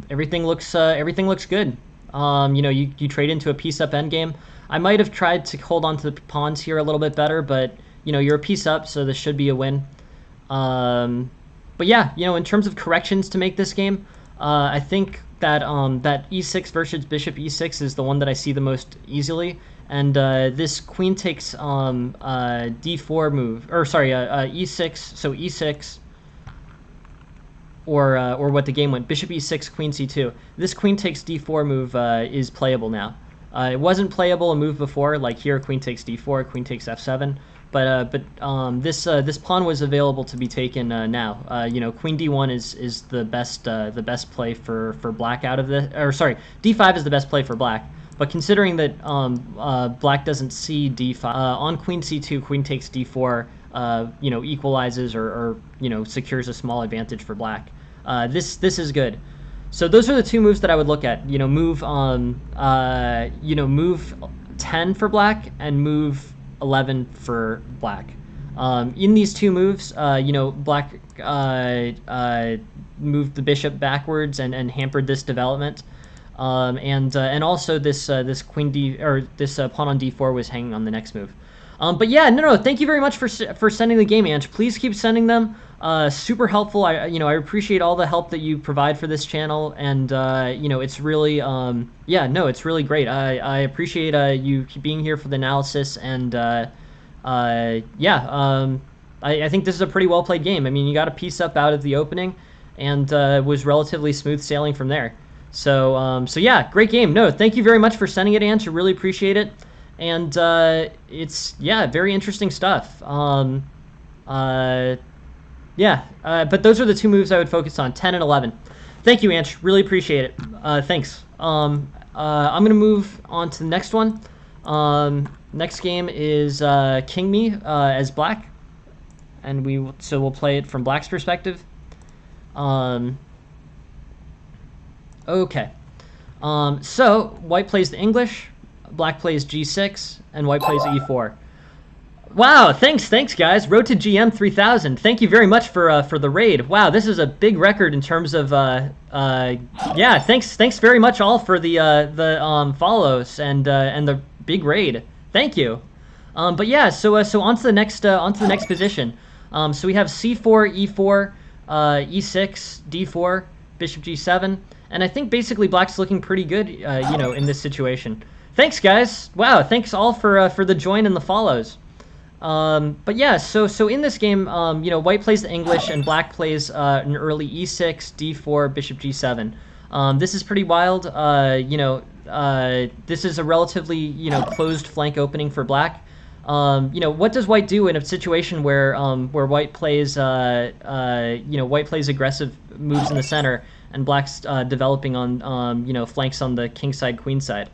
Speaker 1: Everything looks good. You know, you trade into a piece up endgame. I might have tried to hold on to the pawns here a little bit better, but you know, you're a piece up, so this should be a win. But yeah, you know, in terms of corrections to make this game, I think that that e6 versus bishop e6 is the one that I see the most easily. And this queen takes d4 move, or sorry, e6. So e6, or what the game went, bishop e6, queen c2. This queen takes d4 move is playable now. It wasn't playable a move before, like here, queen takes d4, queen takes f7. But this pawn was available to be taken now. You know, queen d1 is the best play for black out of this. Or sorry, d5 is the best play for black. But considering that black doesn't see d5 on queen c2, queen takes d4, you know, equalizes or you know, secures a small advantage for black. This is good. So those are the two moves that I would look at. You know, move you know, move 10 for black and move 11 for black. In these two moves, you know, black moved the bishop backwards and hampered this development. And also this queen d, or this pawn on d4 was hanging on the next move. But yeah, no, thank you very much for sending the game, Ange. Please keep sending them. Super helpful. I appreciate all the help that you provide for this channel, and you know, it's really yeah, no, it's really great. I appreciate you being here for the analysis, and yeah, I think this is a pretty well played game. I mean, you got a piece up out of the opening, and was relatively smooth sailing from there. So so yeah, great game. No, thank you very much for sending it, Ange. I really appreciate it. And it's, yeah, very interesting stuff. Yeah, but those are the two moves I would focus on, 10 and 11. Thank you, Anch. Really appreciate it. Thanks. I'm going to move on to the next one. Next game is King Me as black. And so we'll play it from black's perspective. Okay. So white plays the English, black plays g6, and white plays e4. Wow, thanks guys. Road to GM 3000. Thank you very much for the raid. Wow, this is a big record in terms of yeah. Thanks very much all for the follows and the big raid. Thank you. But yeah, so on to the next position. So we have c4, e4, e6, d4, bishop g7, and I think basically black's looking pretty good, you know, in this situation. Thanks, guys. Wow, thanks all for the join and the follows. But yeah, so in this game, you know, white plays the English and black plays an early e6, d4, bishop g7. This is pretty wild. You know, this is a relatively, you know, closed flank opening for black. You know, what does white do in a situation where white plays, you know, white plays aggressive moves in the center and black's developing on, you know, flanks on the king side, queen side?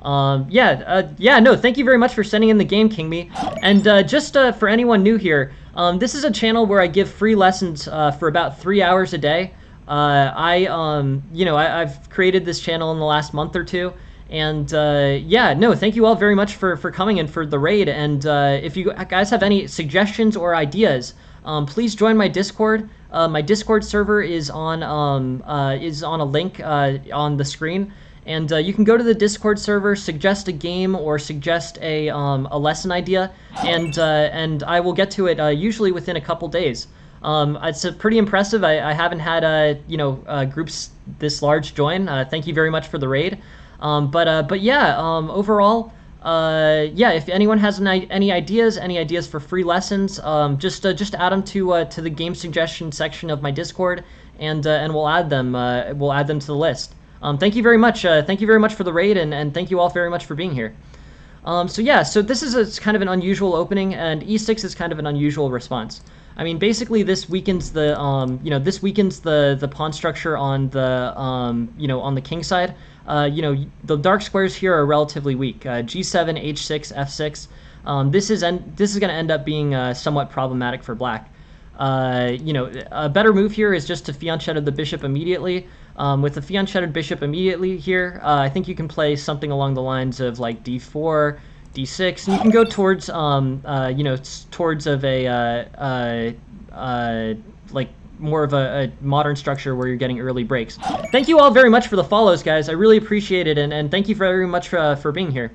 Speaker 1: Yeah, no, thank you very much for sending in the game, King Me. And just for anyone new here, this is a channel where I give free lessons for about 3 hours a day. You know, I've created this channel in the last month or two. And yeah, no, thank you all very much for coming and for the raid. And if you guys have any suggestions or ideas, please join my Discord. My Discord server is on a link on the screen. And you can go to the Discord server, suggest a game, or suggest a lesson idea, and I will get to it usually within a couple days. It's pretty impressive. I haven't had you know, groups this large join. Thank you very much for the raid. But yeah, overall, yeah, if anyone has any ideas for free lessons, just add them to the game suggestion section of my Discord, and we'll add them to the list. Thank you very much. Thank you very much for the raid, and thank you all very much for being here. So yeah, so this is kind of an unusual opening, and e6 is kind of an unusual response. I mean, basically, this weakens the this weakens the pawn structure on the on the king side. The dark squares here are relatively weak. G7, H6, F6. This is going to end up being somewhat problematic for black. A better move here is just to fianchetto the bishop immediately. With the fianchetted bishop immediately here, I think you can play something along the lines of like d4, d6, and you can go towards towards of a like more of a modern structure where you're getting early breaks. Thank you all very much for the follows, guys. I really appreciate it, and thank you very much for being here.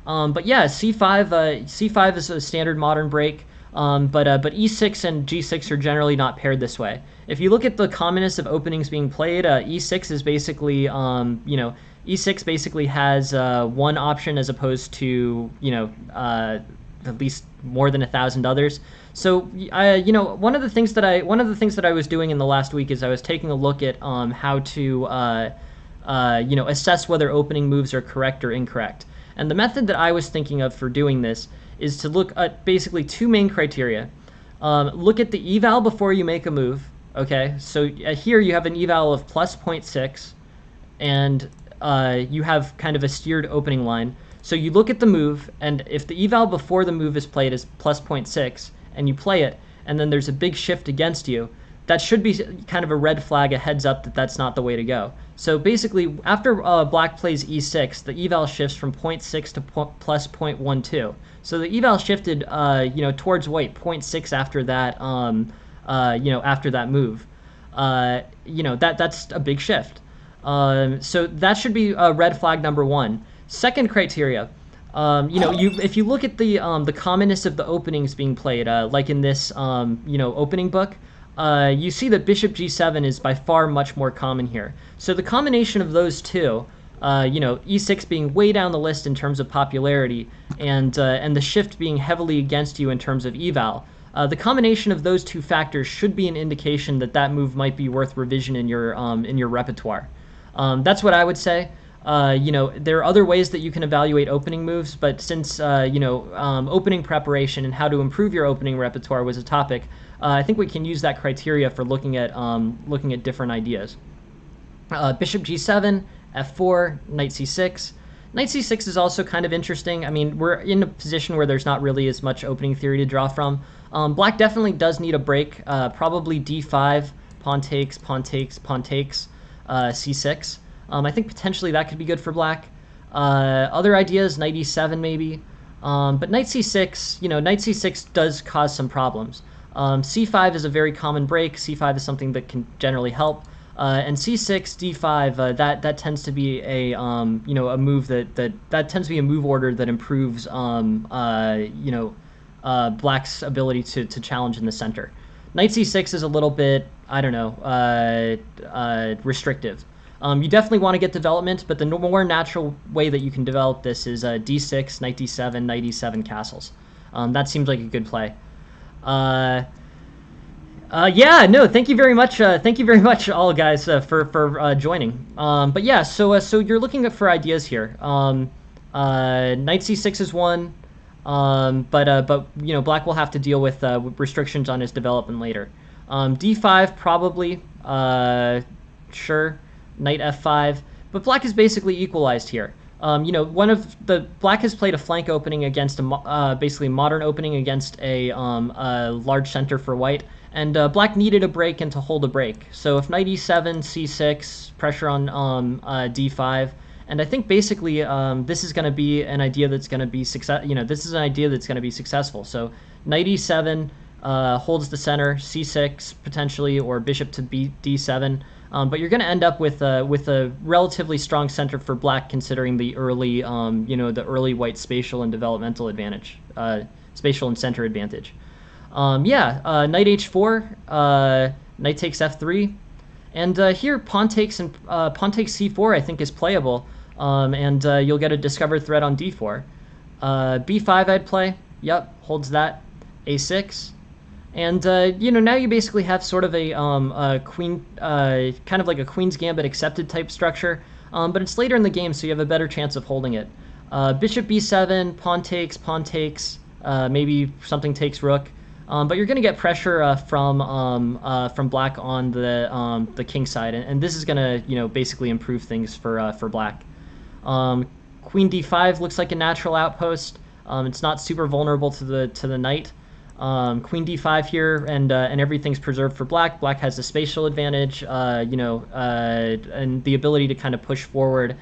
Speaker 1: But yeah, c5 is a standard modern break. But e6 and g6 are generally not paired this way. If you look at the commonest of openings being played, e6 is basically, e6 basically has one option as opposed to, at least more than 1,000 others. So, one of the things that I was doing in the last week is I was taking a look at how to, assess whether opening moves are correct or incorrect. And the method that I was thinking of for doing this is to look at basically two main criteria. Look at the eval before you make a move. Okay, so here you have an eval of plus 0.6, and you have kind of a steered opening line. So you look at the move, and if the eval before the move is played is plus 0.6, and you play it, and then there's a big shift against you, that should be kind of a red flag, a heads up that that's not the way to go. So basically, after black plays e6, the eval shifts from 0.6 to plus 0.12. So the eval shifted, towards white 0.6 after that, after that move. That's a big shift. So that should be red flag number one. Second criteria, if you look at the commonest of the openings being played, like in this, opening book, you see that bishop g7 is by far much more common here. So the combination of those two, e6 being way down the list in terms of popularity, and the shift being heavily against you in terms of eval, the combination of those two factors should be an indication that that move might be worth revision in your repertoire. That's what I would say. There are other ways that you can evaluate opening moves, but since opening preparation and how to improve your opening repertoire was a topic, I think we can use that criteria for looking at different ideas. Bishop g7, f4, knight c6. Knight c6 is also kind of interesting. I mean, we're in a position where there's not really as much opening theory to draw from. Black definitely does need a break. Probably d5, pawn takes, pawn takes, pawn takes, c6. I think potentially that could be good for black. Other ideas, knight e7 maybe. But knight c6, knight c6 does cause some problems. c5 is a very common break. c5 is something that can generally help. And c6, d5, that tends to be a move that tends to be a move order that improves black's ability to challenge in the center. Knight c6 is a little bit, I don't know, restrictive. You definitely want to get development, but the more natural way that you can develop this is d6, knight d7, knight e7 castles. That seems like a good play. Yeah, no, thank you very much. Thank you very much, all guys, for joining. But yeah, so you're looking for ideas here. Knight c6 is one, but black will have to deal with restrictions on his development later. d5 probably, sure. Knight f5, but black is basically equalized here. Black has played a flank opening against basically modern opening against a large center for white, and black needed a break and to hold a break. So if knight e7, c6, pressure on d5, and I think basically this is going to be an idea that's going to be this is an idea that's going to be successful. So knight e7 holds the center, c6 potentially, or bishop to d7. But you're going to end up with a relatively strong center for black, considering the early, the early white spatial and developmental advantage, spatial and center advantage. Knight h4, knight takes f3, and here pawn takes c4 I think is playable, and you'll get a discovered threat on d4. b5 I'd play. Yep, holds that. a6. And, now you basically have sort of a queen, kind of like a Queen's Gambit accepted type structure, but it's later in the game, so you have a better chance of holding it. Bishop b7, pawn takes, maybe something takes rook. But you're going to get pressure from black on the king side, and this is going to basically improve things for black. Queen d5 looks like a natural outpost. It's not super vulnerable to the knight. Queen d5 here, and everything's preserved for black. Black has the spatial advantage, and the ability to kind of push forward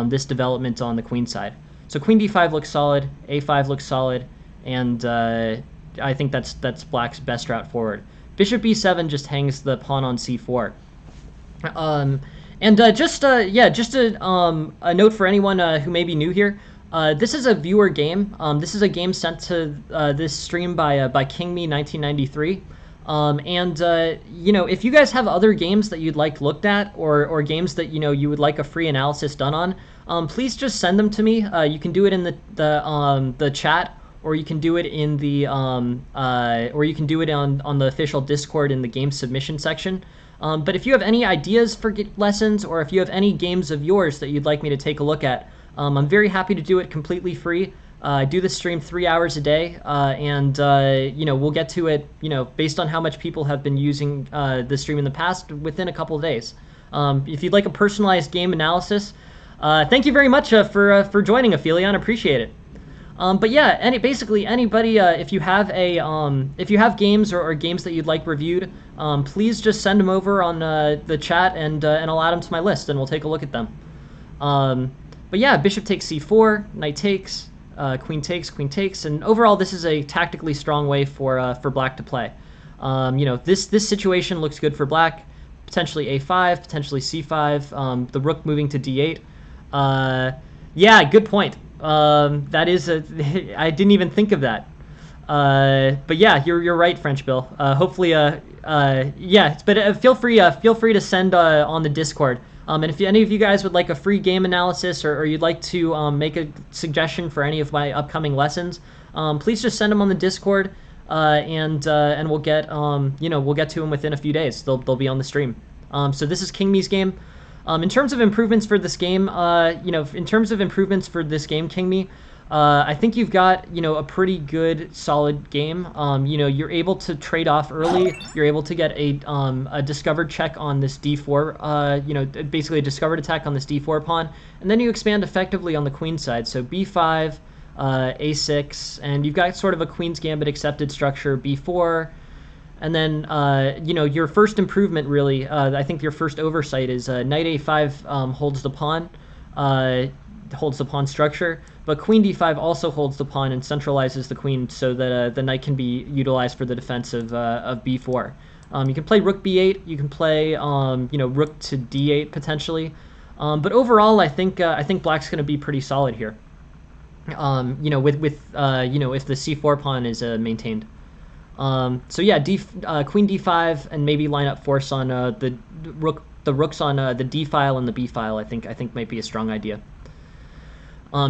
Speaker 1: this development on the queen side. So queen d5 looks solid, a5 looks solid, and I think that's black's best route forward. Bishop b7 just hangs the pawn on c4. Just a note for anyone who may be new here. This is a viewer game. This is a game sent to this stream by KingMe1993. If you guys have other games that you'd like looked at, or games that you would like a free analysis done on, please just send them to me. You can do it in the chat, or you can do it in the on the official Discord in the game submission section. But if you have any ideas for lessons, or if you have any games of yours that you'd like me to take a look at, I'm very happy to do it completely free. I do this stream 3 hours a day, we'll get to it, based on how much people have been using the stream in the past, within a couple of days. If you'd like a personalized game analysis, thank you very much for joining, Aphelion. Appreciate it. But yeah, basically anybody, if you have games or games that you'd like reviewed, please just send them over on the chat, and I'll add them to my list, and we'll take a look at them. But yeah, bishop takes c4, knight takes, queen takes, and overall this is a tactically strong way for black to play. This situation looks good for black. Potentially a5, potentially c5, the rook moving to d8. Yeah, good point. That is I didn't even think of that. But yeah, you're right, French Bill. Hopefully, yeah. But feel free to send on the Discord. And if any of you guys would like a free game analysis, or you'd like to make a suggestion for any of my upcoming lessons, please just send them on the Discord, and we'll get we'll get to them within a few days. They'll be on the stream. So this is King Me's game. In terms of improvements for this game, King Me, I think you've got, a pretty good, solid game. You're able to trade off early. You're able to get a discovered check on this d4, basically a discovered attack on this d4 pawn, and then you expand effectively on the queen side. So b5, a6, and you've got sort of a Queen's Gambit accepted structure, b4, and then, your first improvement, really, I think your first oversight is knight a5 holds the pawn structure, but queen d5 also holds the pawn and centralizes the queen, so that the knight can be utilized for the defense of b4. You can play rook b8, you can play rook to d8 potentially, but overall I think black's going to be pretty solid here. If the c4 pawn is maintained. So yeah, queen d5, and maybe line up force on the rooks on the d file and the b file. I think might be a strong idea.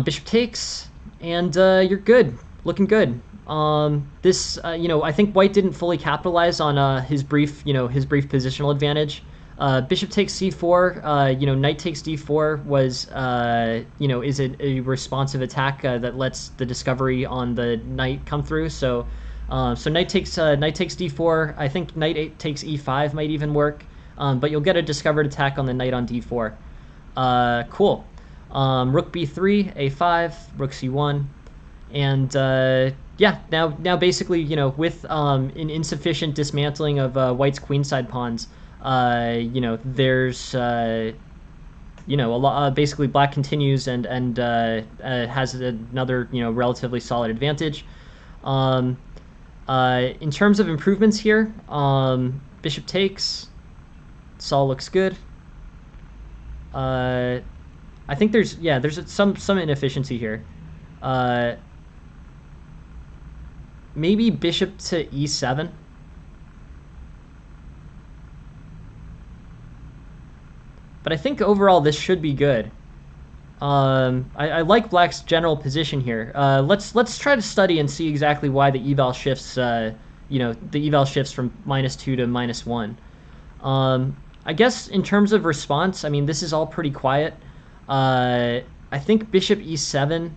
Speaker 1: Bishop takes, and you're good, looking good. I think white didn't fully capitalize on his brief positional advantage. Bishop takes c4, knight takes d4 was is a responsive attack that lets the discovery on the knight come through. So knight takes d4. I think knight takes e5 might even work, but you'll get a discovered attack on the knight on d4. Cool. Rook b3, a5, rook c1, and yeah. Now basically, with an insufficient dismantling of white's queenside pawns, there's a lot. Basically, black continues and has another relatively solid advantage. In terms of improvements here, bishop takes. This all looks good. I think there's some inefficiency here. Maybe bishop to e7. But I think overall this should be good. I like black's general position here. Let's try to study and see exactly why the eval shifts. The eval shifts from -2 to -1. I guess in terms of response, I mean, this is all pretty quiet. I think bishop e7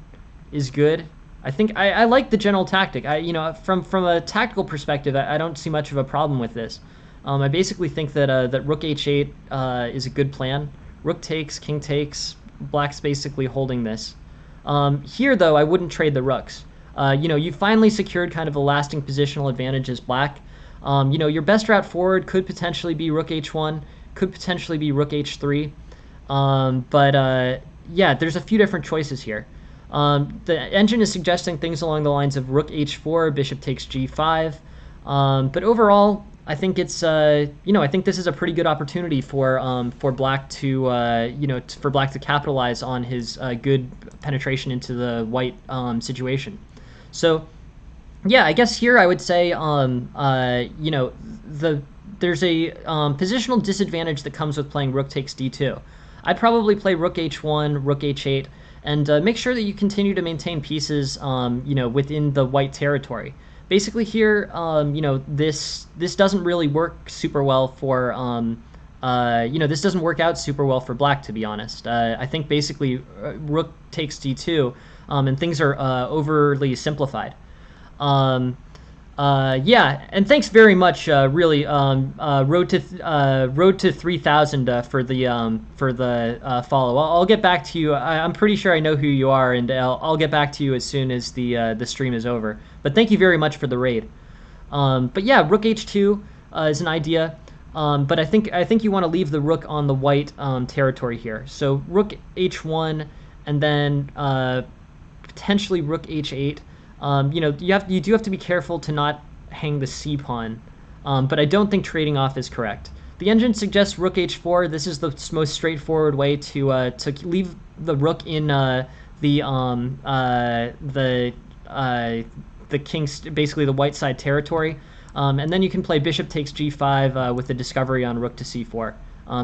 Speaker 1: is good. I think I like the general tactic. From a tactical perspective, I don't see much of a problem with this. I basically think that that rook h8 is a good plan. Rook takes, king takes. Black's basically holding this. Here, though, I wouldn't trade the rooks. You finally secured kind of a lasting positional advantage as black. Your best route forward could potentially be rook h1, could potentially be rook h3. Yeah, there's a few different choices here. The engine is suggesting things along the lines of rook h4, bishop takes g5. But overall, I think it's I think this is a pretty good opportunity for black to for black to capitalize on his good penetration into the white situation. So yeah, I guess here I would say there's a positional disadvantage that comes with playing rook takes d2. I'd probably play rook h1, rook h8, and make sure that you continue to maintain pieces within the white territory. Basically here, this doesn't really work super well for, this doesn't work out super well for black, to be honest. I think basically rook takes d2, and things are overly simplified. Yeah, and thanks very much, really, road to 3,000 for the follow. I'll get back to you. I'm pretty sure I know who you are, and I'll get back to you as soon as the stream is over. But thank you very much for the raid. But yeah, rook h2 is an idea, but I think you want to leave the rook on the white territory here. So rook h1, and then potentially rook h8. You do have to be careful to not hang the c pawn, but I don't think trading off is correct. The engine suggests rook h4. This is the most straightforward way to leave the rook in the king's, basically the white side territory, and then you can play bishop takes g5 with the discovery on rook to c4.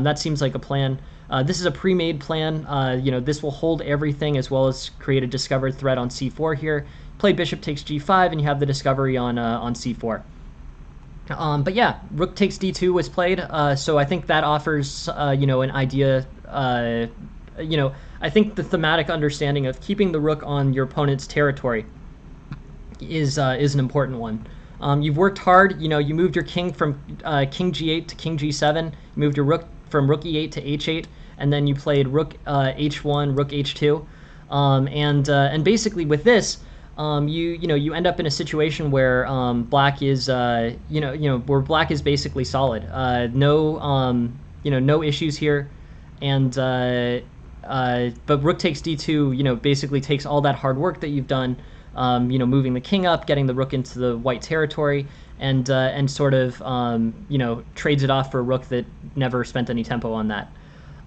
Speaker 1: That seems like a plan. This is a pre-made plan. This will hold everything as well as create a discovered threat on c4 here. Play bishop takes g5, and you have the discovery on c4. But yeah, rook takes d2 was played, so I think that offers an idea. I think the thematic understanding of keeping the rook on your opponent's territory is an important one. You've worked hard. You moved your king from king g8 to king g7. You moved your rook from rook e8 to h8, and then you played rook h1, rook h2, and basically with this. You end up in a situation where black is where black is basically solid. No issues here, and but rook takes d2 basically takes all that hard work that you've done, moving the king up, getting the rook into the white territory, and sort of trades it off for a rook that never spent any tempo on that.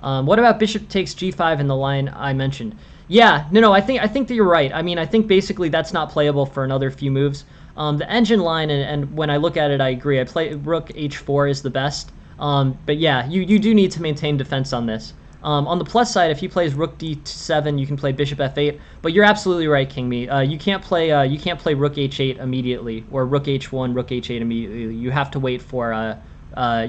Speaker 1: What about bishop takes g5 in the line I mentioned? Yeah, no, I think that you're right. I mean, I think basically that's not playable for another few moves. The engine line, and when I look at it, I agree. I play rook h4 is the best. But yeah, you do need to maintain defense on this. On the plus side, if he plays rook d7, you can play bishop f8. But you're absolutely right, King Me. You can't play rook h8 immediately, or rook h1, rook h8 immediately. You have to wait for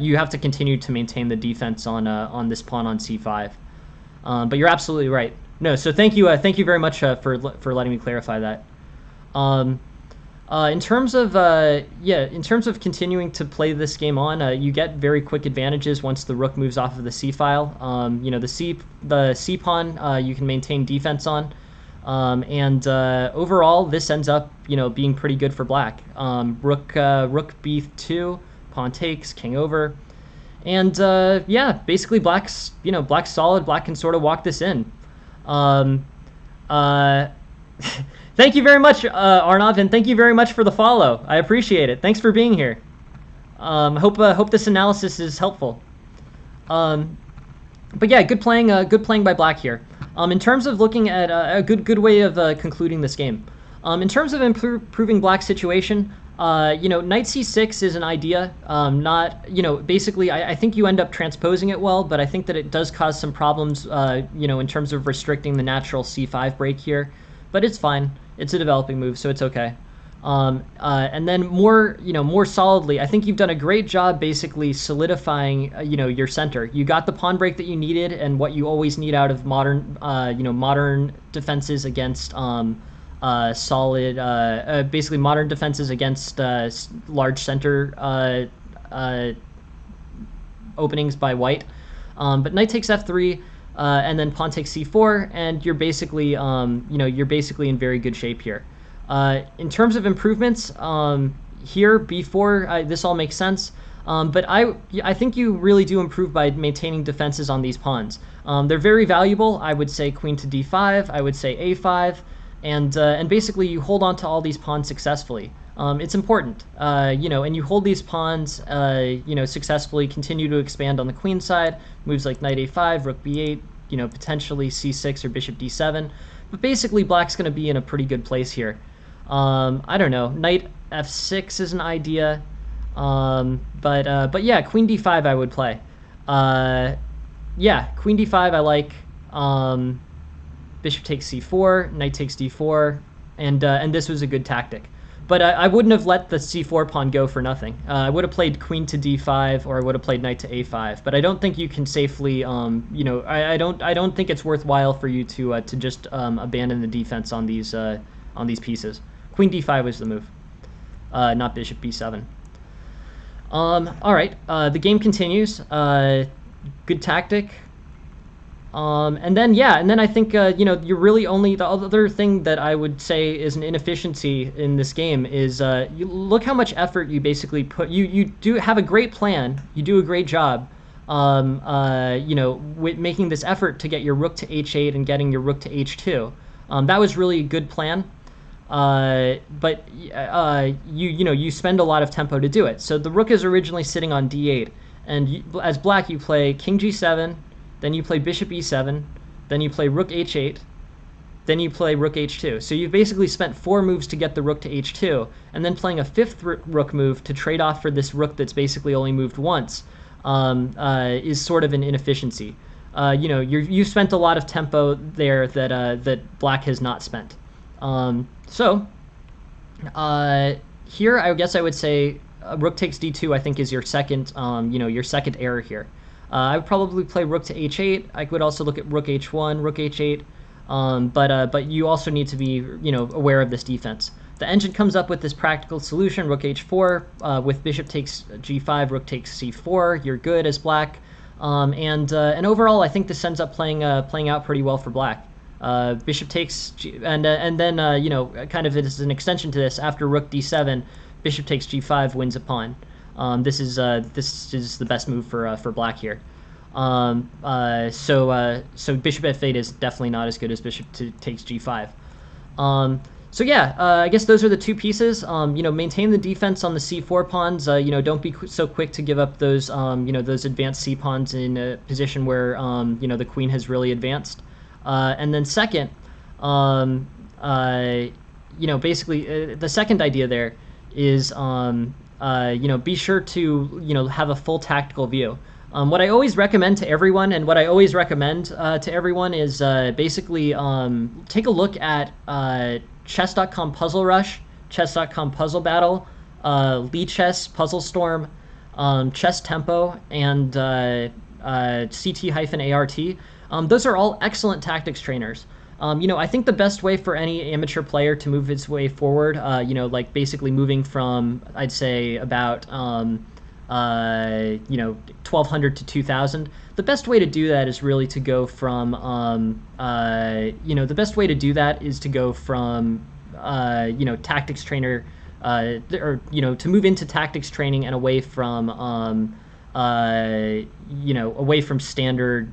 Speaker 1: you have to continue to maintain the defense on this pawn on c5. But you're absolutely right. No, so thank you very much for letting me clarify that. In terms of continuing to play this game on, you get very quick advantages once the rook moves off of the c file. The c pawn you can maintain defense on, and overall this ends up being pretty good for black. Rook b2, pawn takes, king over, and yeah, basically black's solid. Black can sort of walk this in. Thank you very much, Arnav, and thank you very much for the follow. I appreciate it. Thanks for being here. Hope this analysis is helpful. But yeah, good playing by black here. In terms of looking at a good way of concluding this game. In terms of improving black's situation, knight c6 is an idea. Basically, I think you end up transposing it well, but I think that it does cause some problems, in terms of restricting the natural c5 break here. But it's fine. It's a developing move, so it's okay. And then more solidly, I think you've done a great job basically solidifying, your center. You got the pawn break that you needed and what you always need out of modern defenses against basically modern defenses against large center openings by white. But knight takes f3, and then pawn takes c4, and you're basically in very good shape here. In terms of improvements, here b4, this all makes sense. But I think you really do improve by maintaining defenses on these pawns. They're very valuable. I would say queen to d5. I would say a5, and basically you hold on to all these pawns successfully. It's important, and you hold these pawns, successfully. Continue to expand on the queen side. Moves like knight a5, rook b8, potentially c6 or bishop d7. But basically, black's going to be in a pretty good place here. I don't know. Knight f6 is an idea, but yeah, queen d5 I would play. Yeah, queen d5 I like. Bishop takes c4, knight takes d4, and this was a good tactic. But I wouldn't have let the c4 pawn go for nothing. I would have played queen to d5, or I would have played knight to a5. But I don't think you can safely, I don't think it's worthwhile for you to just abandon the defense on these pieces. Queen d5 was the move, not bishop b7. All right, the game continues. Good tactic. And then I think you're really only the other thing that I would say is an inefficiency in this game is you look how much effort you basically put. You do have a great plan. You do a great job. With making this effort to get your rook to h8 and getting your rook to h2. That was really a good plan. But you spend a lot of tempo to do it. So the rook is originally sitting on d8, and as black you play king g7. Then you play bishop e7, then you play rook h8, then you play rook h2. So you've basically spent 4 moves to get the rook to h2, and then playing a 5th rook move to trade off for this rook that's basically only moved once is sort of an inefficiency. You've spent a lot of tempo there that black has not spent. Here I guess I would say rook takes d2. I think is your second error here. I would probably play rook to h8. I could also look at rook h1, rook h8, but you also need to be aware of this defense. The engine comes up with this practical solution: rook h4 with bishop takes g5, rook takes c4. You're good as black, and overall I think this ends up playing out pretty well for black. Bishop takes and then kind of as an extension to this, after rook d7, bishop takes g5 wins a pawn. This is the best move for black here. So bishop f8 is definitely not as good as bishop takes g5. I guess those are the two pieces. Maintain the defense on the c4 pawns. Don't be so quick to give up those those advanced c pawns in a position where the queen has really advanced. And then second, basically the second idea there is be sure to have a full tactical view. What I always recommend to everyone, is basically take a look at chess.com Puzzle Rush, chess.com Puzzle Battle, Lichess, Puzzle Storm, Chess Tempo, and CT-ART. Those are all excellent tactics trainers. I think the best way for any amateur player to move his way forward, like basically moving from, I'd say, about 1200 to 2000, the best way to do that is really to go from tactics trainer, or to move into tactics training and away from standard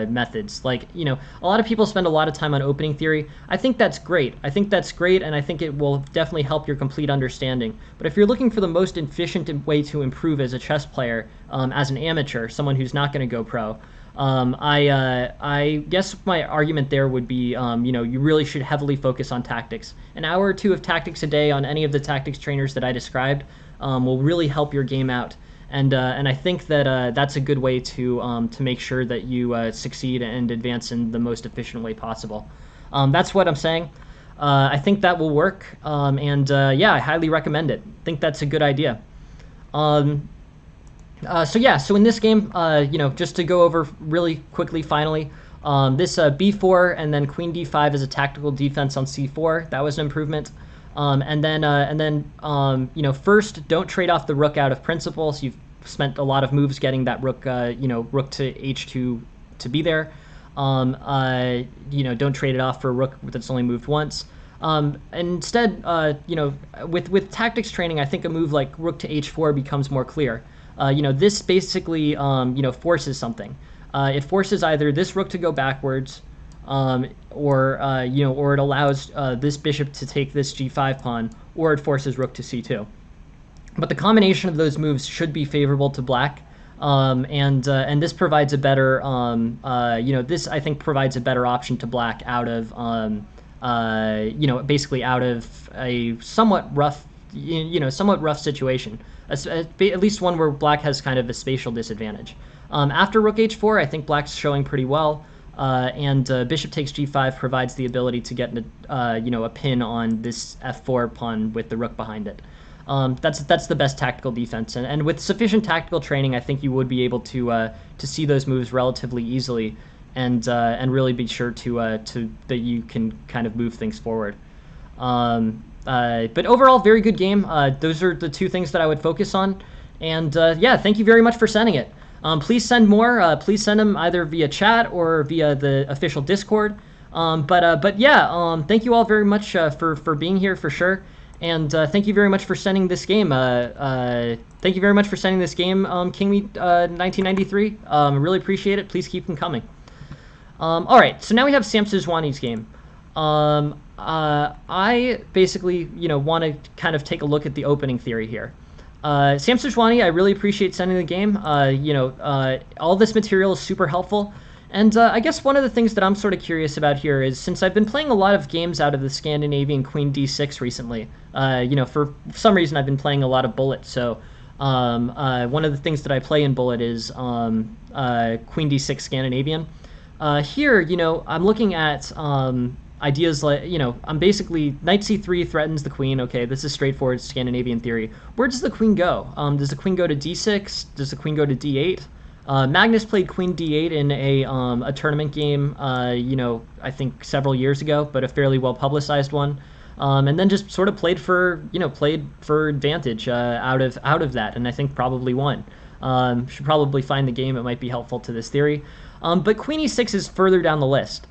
Speaker 1: methods. Like, a lot of people spend a lot of time on opening theory. I think that's great. And I think it will definitely help your complete understanding. But if you're looking for the most efficient way to improve as a chess player, as an amateur, someone who's not going to go pro, I guess my argument there would be, you really should heavily focus on tactics. An hour or two of tactics a day on any of the tactics trainers that I described will really help your game out. And I think that that's a good way to make sure that you succeed and advance in the most efficient way possible. That's what I'm saying. I think that will work, and yeah, I highly recommend it. I think that's a good idea. Um, so yeah, so in this game, just to go over really quickly, finally, this b4 and then queen d5 is a tactical defense on c4. That was an improvement. First, don't trade off the rook out of principle. So you've spent a lot of moves getting that rook, rook to h2 to be there. Don't trade it off for a rook that's only moved once. Instead, with tactics training, I think a move like rook to h4 becomes more clear. This basically, forces something. It forces either this rook to go backwards, or it allows this bishop to take this g5 pawn, or it forces rook to c2. But the combination of those moves should be favorable to black, and this provides a better, this I think provides a better option to black out of, basically out of a somewhat rough situation, at least one where black has kind of a spatial disadvantage. After rook h4, I think black's showing pretty well, and bishop takes g5 provides the ability to get a pin on this f4 pawn with the rook behind it. That's the best tactical defense, and with sufficient tactical training, I think you would be able to see those moves relatively easily, and really be sure to that you can kind of move things forward. But overall, very good game. Those are the two things that I would focus on, and yeah, thank you very much for sending it. Please send more. Please send them either via chat or via the official Discord. But yeah, thank you all very much for being here for sure. And thank you very much for sending this game. Thank you very much for sending this game, KingMe 1993. Really appreciate it. Please keep them coming. All right, so now we have Sam Sizwani's game. I basically, want to kind of take a look at the opening theory here. Sam Sizwani, I really appreciate sending the game. All this material is super helpful. And I guess one of the things that I'm sort of curious about here is, since I've been playing a lot of games out of the Scandinavian Queen d6 recently, for some reason I've been playing a lot of Bullet. So one of the things that I play in Bullet is Queen d6 Scandinavian. Here, I'm looking at ideas like, I'm basically, knight c3 threatens the queen. Okay, this is straightforward Scandinavian theory. Where does the queen go? Does the queen go to d6? Does the queen go to d8? Magnus played queen d8 in a tournament game, I think several years ago, but a fairly well-publicized one. And then just sort of played for advantage out of that, and I think probably won. Should probably find the game. It might be helpful to this theory. But queen e6 is further down the list.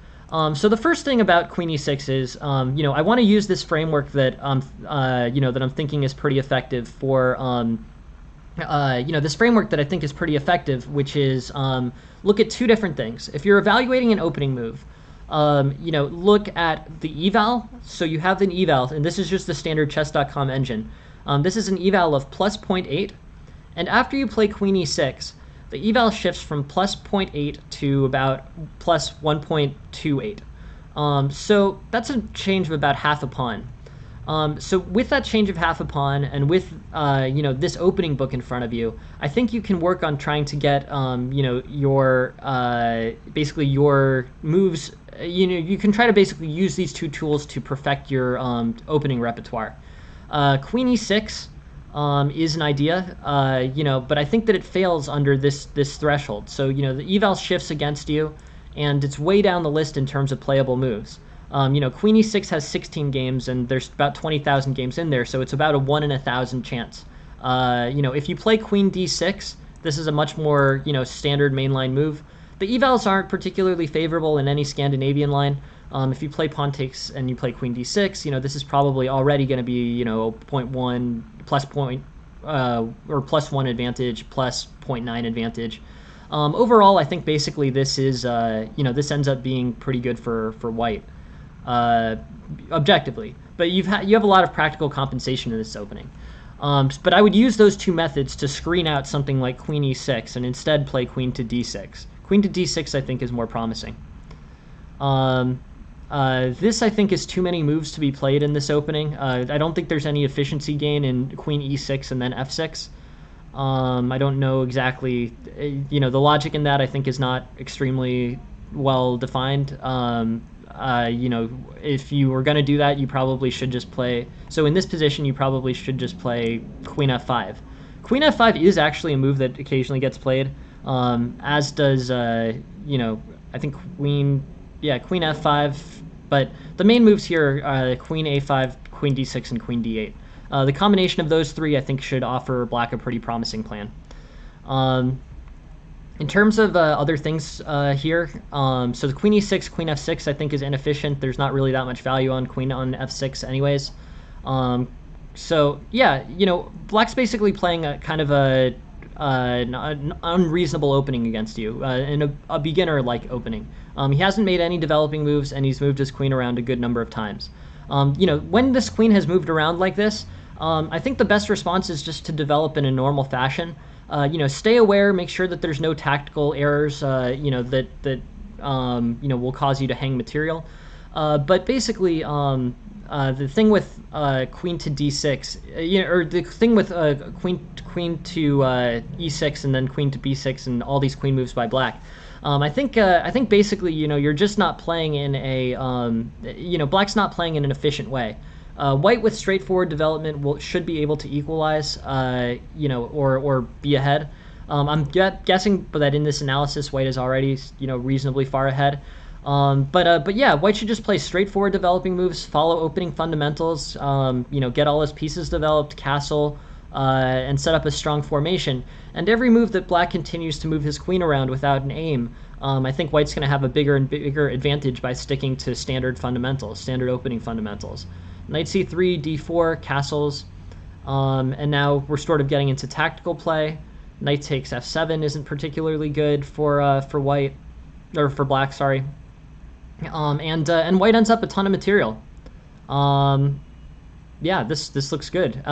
Speaker 1: So the first thing about queen e6 is, I want to use this framework that that I'm thinking is pretty effective for, this framework that I think is pretty effective, which is look at two different things. If you're evaluating an opening move, look at the eval. So you have an eval, and this is just the standard chess.com engine. This is an eval of plus 0.8, and after you play queen e6, the eval shifts from plus 0.8 to about plus 1.28. So that's a change of about half a pawn. So with that change of half a pawn, and with this opening book in front of you, I think you can work on trying to get your basically your moves. You can try to basically use these two tools to perfect your opening repertoire. Queen e6 is an idea, but I think that it fails under this threshold. So the eval shifts against you, and it's way down the list in terms of playable moves. Queen e6 has 16 games, and there's about 20,000 games in there, so it's about a 1 in 1,000 chance. If you play queen d6, this is a much more standard mainline move. The evals aren't particularly favorable in any Scandinavian line. If you play pawn takes and you play queen d6, this is probably already going to be 0.1 plus point or plus 1 advantage, plus 0.9 advantage. Overall, I think basically this is this ends up being pretty good for white. Objectively, but you have a lot of practical compensation in this opening. But I would use those two methods to screen out something like queen e6 and instead play queen to d6. Queen to d6 I think is more promising. This I think is too many moves to be played in this opening. I don't think there's any efficiency gain in queen e6 and then f6. I don't know exactly, the logic in that I think is not extremely well defined. you know, if you were going to do that, you probably should just play. So in this position, you probably should just play Queen F5. Queen F5 is actually a move that occasionally gets played, as does, you know, I think Queen F5. But the main moves here are Queen A5, Queen D6, and Queen D8. The combination of those three, I think, should offer black a pretty promising plan. In terms of other things here, so the Queen E6, Queen F6, I think is inefficient. There's not really that much value on Queen on F6 anyways. So yeah, you know, black's basically playing a kind of an unreasonable opening against you, and a beginner-like opening. He hasn't made any developing moves, and he's moved his queen around a good number of times. You know, when this queen has moved around like this, I think the best response is just to develop in a normal fashion. You know, stay aware, make sure that there's no tactical errors, you know, that you know, will cause you to hang material. But basically, the thing with queen to d6, you know, or the thing with queen to e6 and then queen to b6 and all these queen moves by black. I think basically, you know, you're just not playing in a, you know, black's not playing in an efficient way. White with straightforward development should be able to equalize, you know, or be ahead. I'm guessing that in this analysis, white is already, you know, reasonably far ahead. But yeah, white should just play straightforward developing moves, follow opening fundamentals, you know, get all his pieces developed, castle, and set up a strong formation. And every move that black continues to move his queen around without an aim, I think white's going to have a bigger and bigger advantage by sticking to standard fundamentals, standard opening fundamentals. Knight c3, d4, castles, and now we're sort of getting into tactical play. Knight takes f7 isn't particularly good for white, or for black, sorry. And white ends up a ton of material. Yeah, this looks good.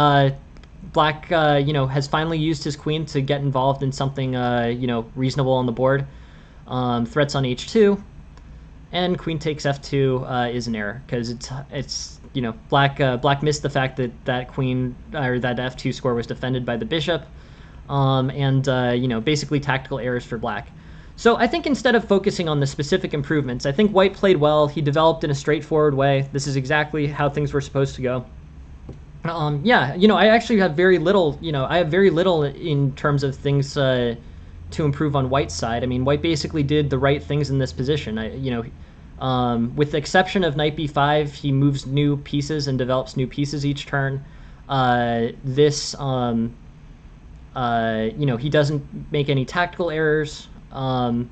Speaker 1: Black, you know, has finally used his queen to get involved in something, you know, reasonable on the board. Threats on h2, and queen takes f2 is an error because it's you know, black missed the fact that that queen or that f2 score was defended by the bishop, and you know, basically tactical errors for black. So I think instead of focusing on the specific improvements, I think white played well. He developed in a straightforward way. This is exactly how things were supposed to go. Yeah, you know, I actually have very little, you know, I have very little in terms of things to improve on white's side. I mean, white basically did the right things in this position. You know, with the exception of knight b5, he moves new pieces and develops new pieces each turn. This, you know, he doesn't make any tactical errors. Queen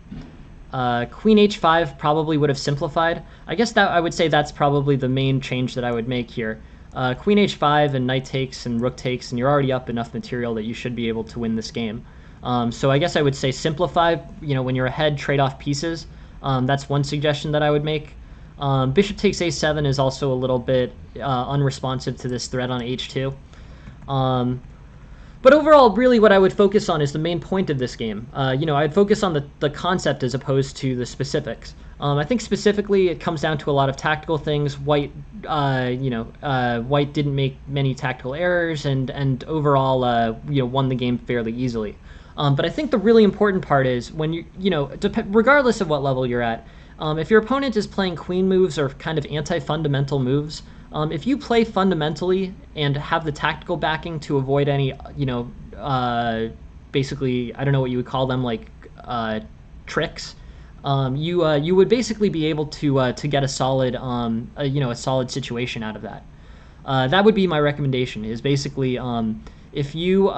Speaker 1: h5 probably would have simplified. I guess that I would say that's probably the main change that I would make here. Queen h5 and knight takes and rook takes, and you're already up enough material that you should be able to win this game. So I guess I would say simplify. You know, when you're ahead, trade off pieces. That's one suggestion that I would make. Bishop takes a7 is also a little bit unresponsive to this threat on h2. But overall, really what I would focus on is the main point of this game. You know, I'd focus on the concept as opposed to the specifics. I think specifically it comes down to a lot of tactical things. White, you know, white didn't make many tactical errors and overall, you know, won the game fairly easily. But I think the really important part is when you know, regardless of what level you're at, if your opponent is playing queen moves or kind of anti-fundamental moves, if you play fundamentally and have the tactical backing to avoid any, you know, basically, I don't know what you would call them, like tricks, you would basically be able to get a solid, you know, a solid situation out of that. That would be my recommendation. Is basically if you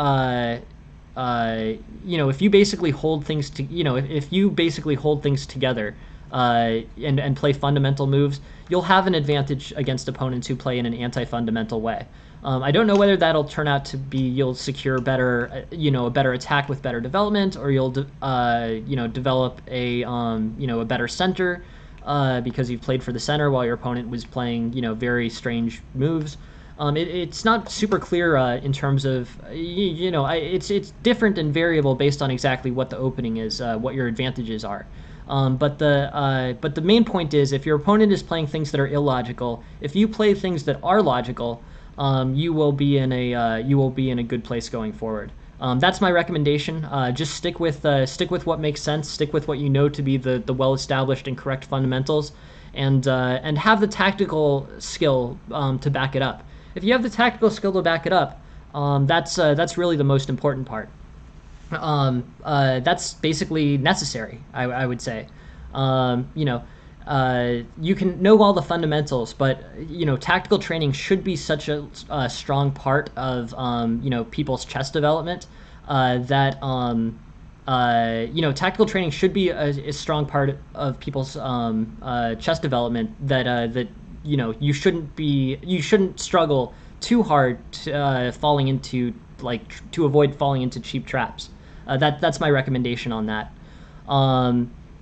Speaker 1: you know, if you basically hold things to, you know, if you basically hold things together and play fundamental moves, you'll have an advantage against opponents who play in an anti-fundamental way. I don't know whether that'll turn out to be you'll secure better, you know, a better attack with better development, or you'll, you know, develop a, you know, a better center because you've played for the center while your opponent was playing, you know, very strange moves. It's not super clear in terms of, you know, it's different and variable based on exactly what the opening is, what your advantages are. But the main point is, if your opponent is playing things that are illogical, if you play things that are logical, you will be in a good place going forward. That's my recommendation. Just stick with what makes sense. Stick with what you know to be the well-established and correct fundamentals, and have the tactical skill to back it up. If you have the tactical skill to back it up, that's really the most important part. That's basically necessary, I would say. You know, you can know all the fundamentals, but tactical training should be such a strong part of people's chess development that tactical training should be a strong part of people's chess development that you shouldn't struggle too hard to, to avoid falling into cheap traps. That's my recommendation on that.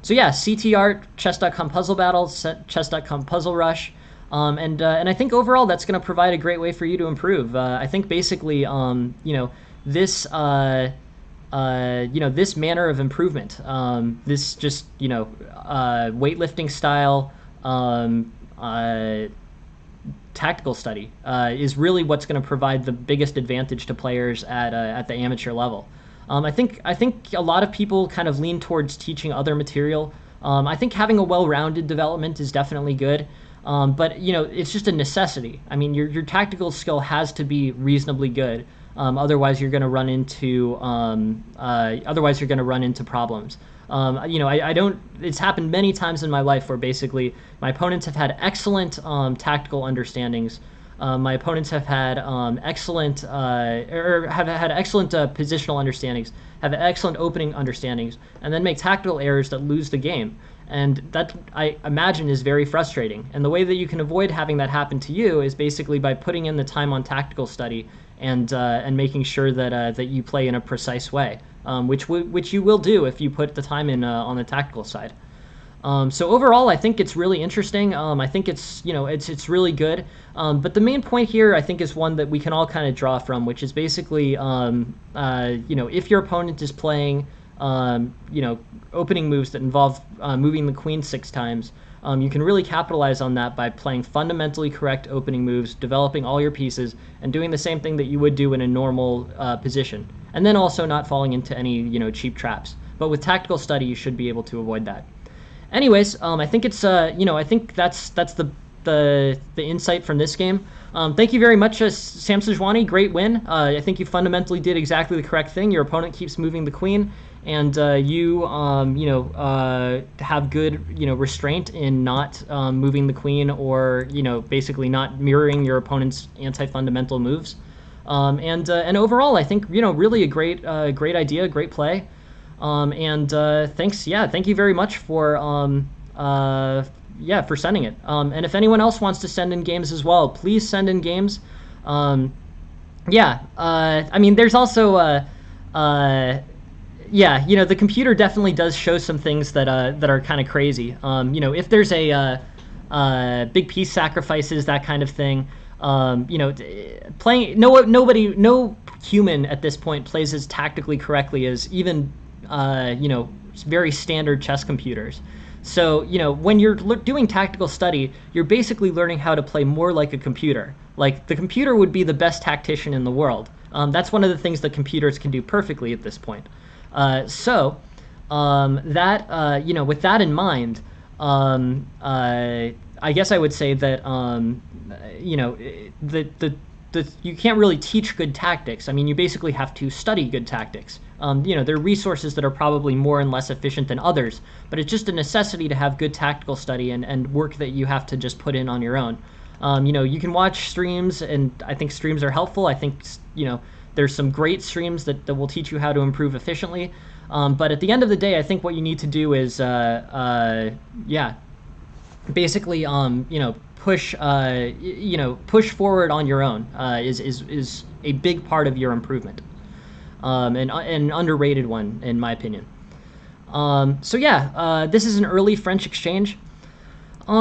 Speaker 1: So yeah, CT Art, Chess.com Puzzle Battles, Chess.com Puzzle Rush, and I think overall that's going to provide a great way for you to improve. I think basically, this this manner of improvement, this just weightlifting style, tactical study is really what's going to provide the biggest advantage to players at the amateur level. I think a lot of people kind of lean towards teaching other material. I think having a well-rounded development is definitely good, but it's just a necessity. I mean, your tactical skill has to be reasonably good. Otherwise, you're going to run into problems. I don't. It's happened many times in my life where basically my opponents have had excellent tactical understandings. My opponents have had excellent positional understandings, have excellent opening understandings, and then make tactical errors that lose the game. And that, I imagine, is very frustrating. And the way that you can avoid having that happen to you is basically by putting in the time on tactical study and making sure that you play in a precise way, which you will do if you put the time in on the tactical side. So overall, I think it's really interesting. I think it's really good. But the main point here, I think, is one that we can all kind of draw from, which is basically, if your opponent is playing, opening moves that involve moving the queen 6 times, you can really capitalize on that by playing fundamentally correct opening moves, developing all your pieces, and doing the same thing that you would do in a normal position. And then also not falling into any, cheap traps. But with tactical study, you should be able to avoid that. Anyways, I think it's I think that's the insight from this game. Thank you very much, Sam Sejuani. Great win. I think you fundamentally did exactly the correct thing. Your opponent keeps moving the queen, and you have good restraint in not moving the queen, or basically not mirroring your opponent's anti-fundamental moves. And overall, I think really a great idea, great play. Thank you very much for for sending it. And if anyone else wants to send in games as well, please send in games. I mean, there's also the computer definitely does show some things that are kind of crazy. If there's a big piece sacrifices, that kind of thing. Playing no human at this point plays as tactically correctly as even very standard chess computers. So, when you're doing tactical study, you're basically learning how to play more like a computer. Like, the computer would be the best tactician in the world. That's one of the things that computers can do perfectly at this point. With that in mind, I guess I would say that, you can't really teach good tactics. I mean, you basically have to study good tactics. There are resources that are probably more and less efficient than others, but it's just a necessity to have good tactical study and work that you have to just put in on your own. You can watch streams, and I think streams are helpful. I think, there's some great streams that will teach you how to improve efficiently. But at the end of the day, I think what you need to do is, basically, push forward on your own is a big part of your improvement, and an underrated one in my opinion. This is an early French exchange.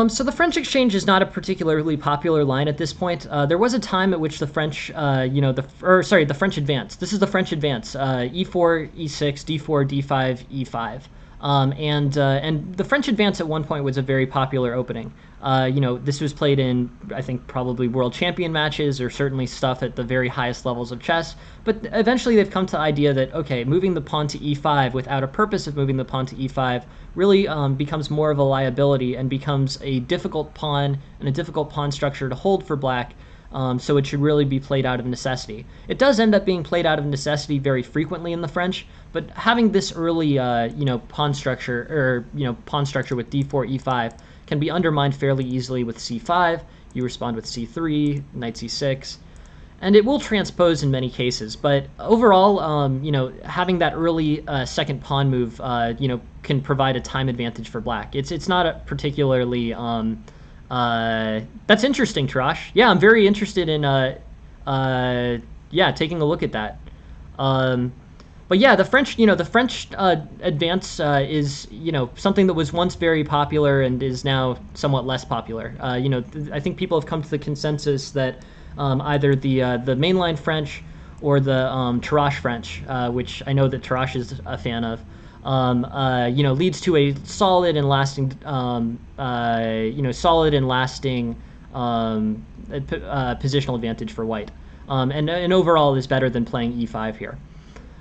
Speaker 1: So the French exchange is not a particularly popular line at this point. There was a time at which the French, the French advance. This is the French advance: e4, e6, d4, d5, e5. And the French advance at one point was a very popular opening. This was played in, I think, probably world champion matches or certainly stuff at the very highest levels of chess. But eventually they've come to the idea that, okay, moving the pawn to e5 without a purpose of moving the pawn to e5 really becomes more of a liability and becomes a difficult pawn and a difficult pawn structure to hold for black. So it should really be played out of necessity. It does end up being played out of necessity very frequently in the French, but having this early, pawn structure with d4, e5 can be undermined fairly easily with c5. You respond with c3, knight c6, and it will transpose in many cases. But overall, having that early second pawn move, can provide a time advantage for black. It's not a particularly that's interesting, Tarash. Yeah, I'm very interested in taking a look at that. But yeah, the French advance is something that was once very popular and is now somewhat less popular. I think people have come to the consensus that either the mainline French or the Tarash French, which I know that Tarash is a fan of, leads to a solid and lasting, positional advantage for white, and overall is better than playing e5 here.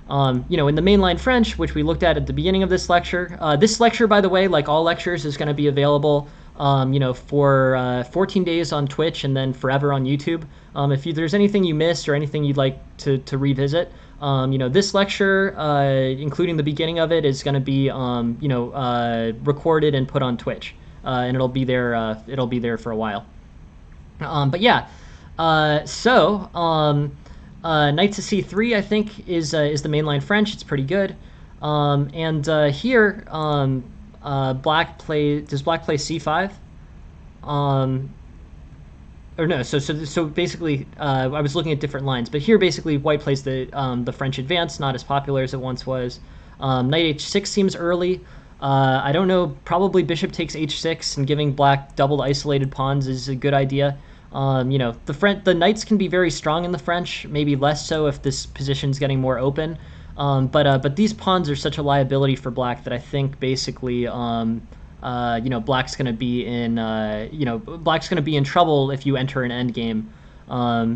Speaker 1: In the mainline French, which we looked at the beginning of this lecture, by the way, like all lectures, is going to be available, for 14 days on Twitch and then forever on YouTube. If there's anything you missed or anything you'd like to revisit, this lecture, including the beginning of it, is going to be, recorded and put on Twitch, and it'll be there. It'll be there for a while. But yeah, knight to c3, I think, is the mainline French. It's pretty good. Here, black play c5? Or no, so basically, I was looking at different lines, but here basically white plays the French advance, not as popular as it once was. Knight h6 seems early. I don't know, probably bishop takes h6 and giving black doubled isolated pawns is a good idea. The knights can be very strong in the French, maybe less so if this position's getting more open. But these pawns are such a liability for black that I think basically, black's going to be in trouble if you enter an endgame.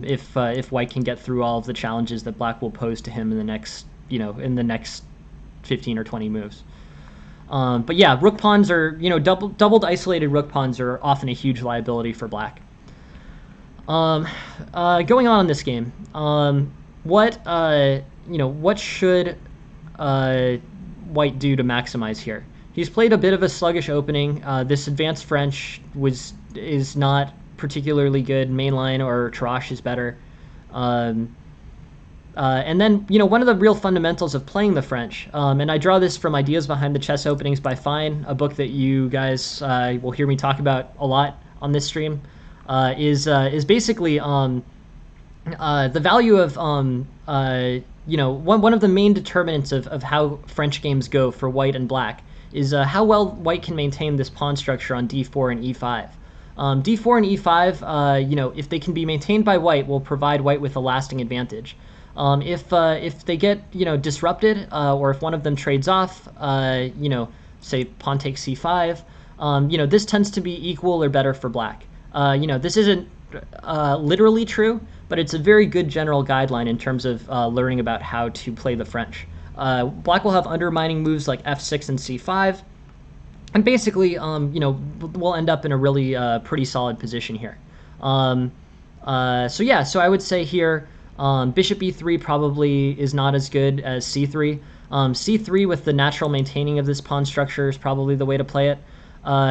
Speaker 1: If white can get through all of the challenges that black will pose to him in the next 15 or 20 moves. But yeah, rook pawns are, doubled isolated rook pawns are often a huge liability for black. Going on in this game, what should white do to maximize here? He's played a bit of a sluggish opening. This advanced French is not particularly good. Mainline or Tarash is better. And then, one of the real fundamentals of playing the French, and I draw this from Ideas Behind the Chess Openings by Fine, a book that you guys will hear me talk about a lot on this stream, is basically the value of, one of the main determinants of how French games go for white and black is how well white can maintain this pawn structure on d4 and e5. d4 and e5, if they can be maintained by white, will provide white with a lasting advantage. If they get disrupted, or if one of them trades off, say pawn takes c5, this tends to be equal or better for black. This isn't literally true, but it's a very good general guideline in terms of learning about how to play the French. Black will have undermining moves like f6 and c5, and basically, we'll end up in a really pretty solid position here. So I would say here, bishop e3 probably is not as good as c3. c3 with the natural maintaining of this pawn structure is probably the way to play it.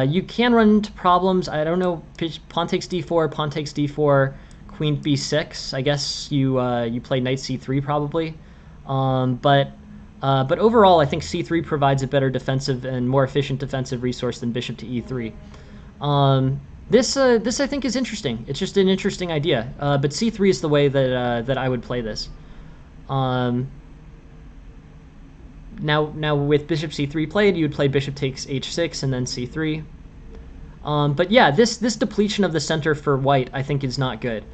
Speaker 1: You can run into problems. I don't know, pawn takes d4, queen b6. I guess you play knight c3 probably. But overall, I think c3 provides a better defensive and more efficient defensive resource than bishop to e3. This I think is interesting. It's just an interesting idea. But c3 is the way that I would play this. Now with bishop c3 played, you would play bishop takes h6 and then c3. But yeah, this depletion of the center for white I think is not good.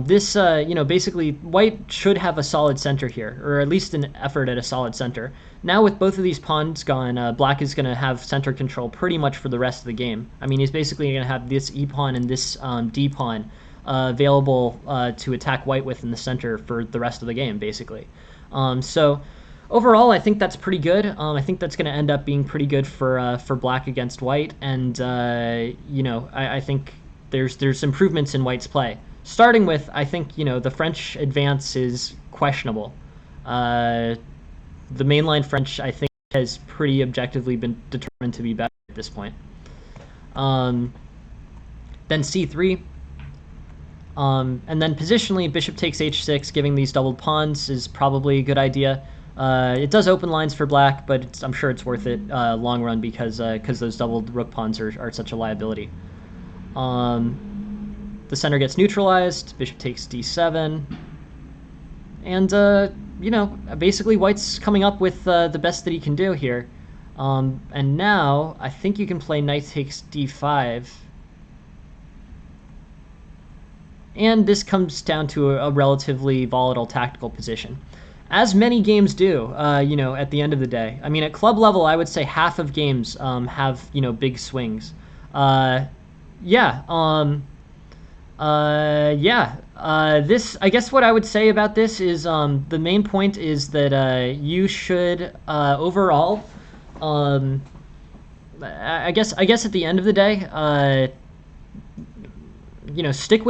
Speaker 1: This, basically white should have a solid center here, or at least an effort at a solid center. Now with both of these pawns gone, black is going to have center control pretty much for the rest of the game. I mean, he's basically going to have this e pawn and this d pawn available to attack white with in the center for the rest of the game, basically. So overall, I think that's pretty good. I think that's going to end up being pretty good for black against white, and I think there's improvements in white's play. Starting with, I think the French advance is questionable. The mainline French, I think, has pretty objectively been determined to be better at this point. Then c3. And then positionally, bishop takes h6, giving these doubled pawns is probably a good idea. It does open lines for black, but I'm sure it's worth it long run because those doubled rook pawns are such a liability. The center gets neutralized, bishop takes d7, and basically white's coming up with the best that he can do here. And now I think you can play knight takes d5. And this comes down to a relatively volatile tactical position, as many games do, at the end of the day. I mean, at club level, I would say half of games have, big swings. This, I guess what I would say about this is the main point is that you should overall, I guess at the end of the day, stick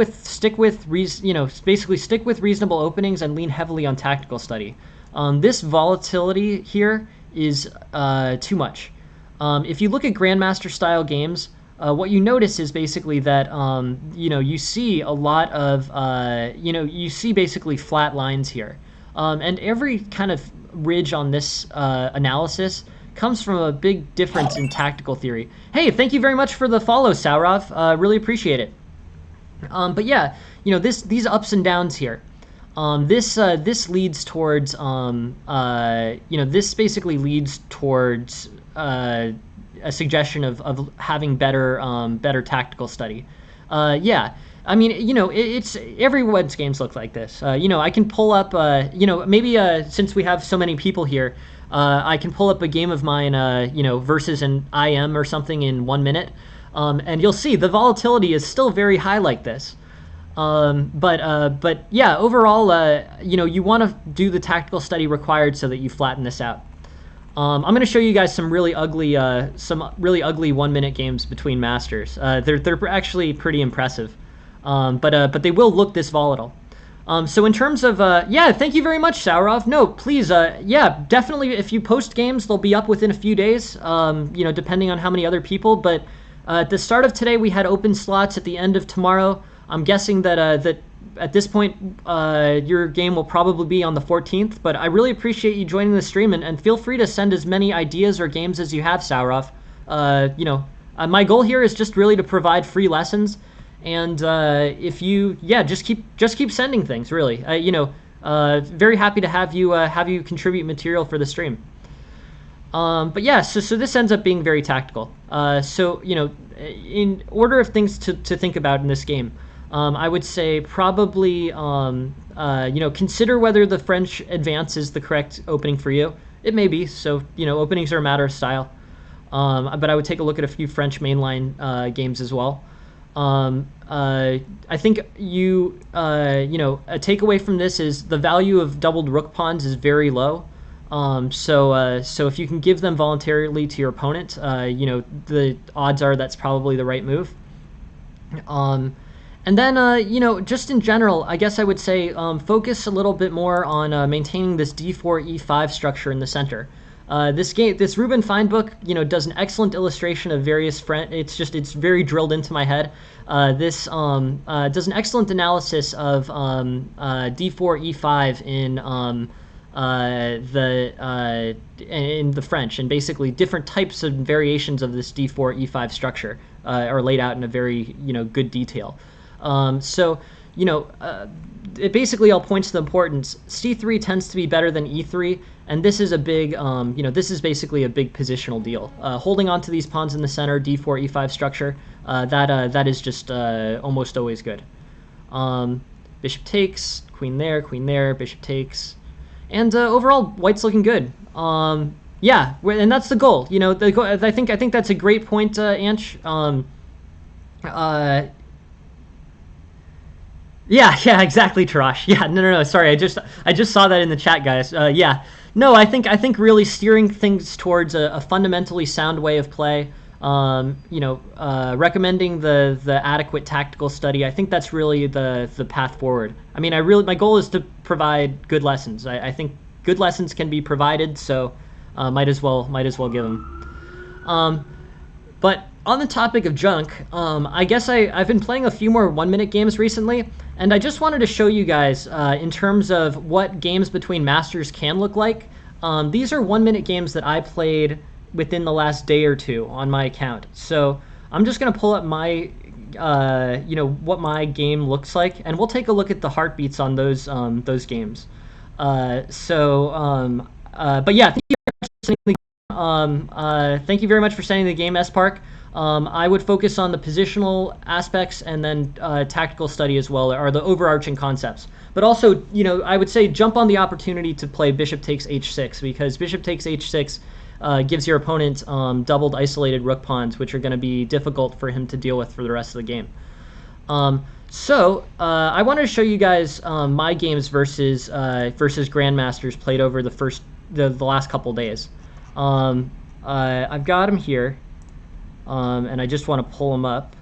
Speaker 1: with reasonable openings and lean heavily on tactical study. This volatility here is too much. If you look at Grandmaster style games, what you notice is basically that you see a lot of you see basically flat lines here, and every kind of ridge on this analysis comes from a big difference in tactical theory. Hey, thank you very much for the follow, Saurav. Really appreciate it. But yeah, these ups and downs here. This leads towards this basically leads towards a suggestion of having better tactical study. Yeah, I mean, it's everyone's games look like this. I can pull up, maybe since we have so many people here, I can pull up a game of mine, versus an IM or something in 1 minute, and you'll see the volatility is still very high like this. But yeah, overall, you want to do the tactical study required so that you flatten this out. I'm going to show you guys some really ugly 1 minute games between masters. They're actually pretty impressive, but they will look this volatile. So in terms of yeah, thank you very much, Saurov. No, please, yeah, definitely. If you post games, they'll be up within a few days. Depending on how many other people. But at the start of today, we had open slots. At the end of tomorrow, I'm guessing that that at this point, your game will probably be on the 14th, but I really appreciate you joining the stream, and feel free to send as many ideas or games as you have, Saurov. My goal here is just really to provide free lessons, and if you, yeah, just keep sending things, really. Very happy to have you contribute material for the stream. But yeah, so this ends up being very tactical. In order of things to think about in this game, I would say probably, consider whether the French advance is the correct opening for you. It may be, so, openings are a matter of style. But I would take a look at a few French mainline games as well. I think a takeaway from this is the value of doubled rook pawns is very low. So if you can give them voluntarily to your opponent, the odds are that's probably the right move. And then, just in general, I guess I would say focus a little bit more on maintaining this d4, e5 structure in the center. This Ruben Fine book, does an excellent illustration of various it's very drilled into my head. This does an excellent analysis of d4, e5 in the French, and basically different types of variations of this d4, e5 structure are laid out in a very, good detail. It basically all points to the importance. C3 tends to be better than E3, and this is a big, this is basically a big positional deal. Holding on to these pawns in the center, D4, E5 structure, that is just almost always good. bishop takes, queen there, bishop takes, and overall white's looking good. Yeah, and that's the goal. You know, the goal, I think that's a great point, Anch. Yeah, exactly, Tarash. Yeah, no. Sorry, I just saw that in the chat, guys. Yeah, no, I think really steering things towards a fundamentally sound way of play. Recommending the adequate tactical study. I think that's really the path forward. I mean, my goal is to provide good lessons. I think good lessons can be provided, so might as well give them. But on the topic of junk, I guess I've been playing a few more 1-minute games recently, and I just wanted to show you guys in terms of what games between masters can look like. These are 1-minute games that I played within the last day or two on my account. So I'm just going to pull up my, what my game looks like, and we'll take a look at the heartbeats on those games. But yeah, thank you very much for sending the game, S-Park. I would focus on the positional aspects and then tactical study as well, or the overarching concepts. But also, I would say jump on the opportunity to play bishop takes h6, because bishop takes h6 gives your opponent doubled isolated rook pawns, which are going to be difficult for him to deal with for the rest of the game. I wanted to show you guys my games versus grandmasters played over the last couple days. I've got them here, and I just want to pull them up.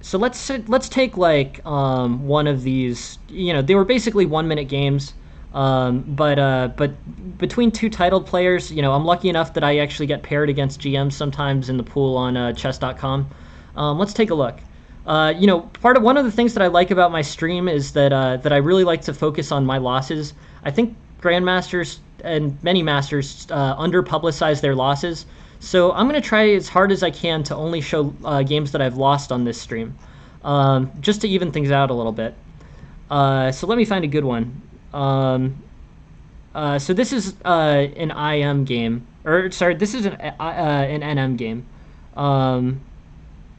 Speaker 1: So let's take like one of these. They were basically 1-minute games, but between two titled players, I'm lucky enough that I actually get paired against GMs sometimes in the pool on chess.com. Let's take a look. One of the things that I like about my stream is that I really like to focus on my losses. I think grandmasters and many masters under-publicize their losses. So I'm going to try as hard as I can to only show games that I've lost on this stream, just to even things out a little bit. So let me find a good one. So this is an IM game, or sorry, this is an NM game. Or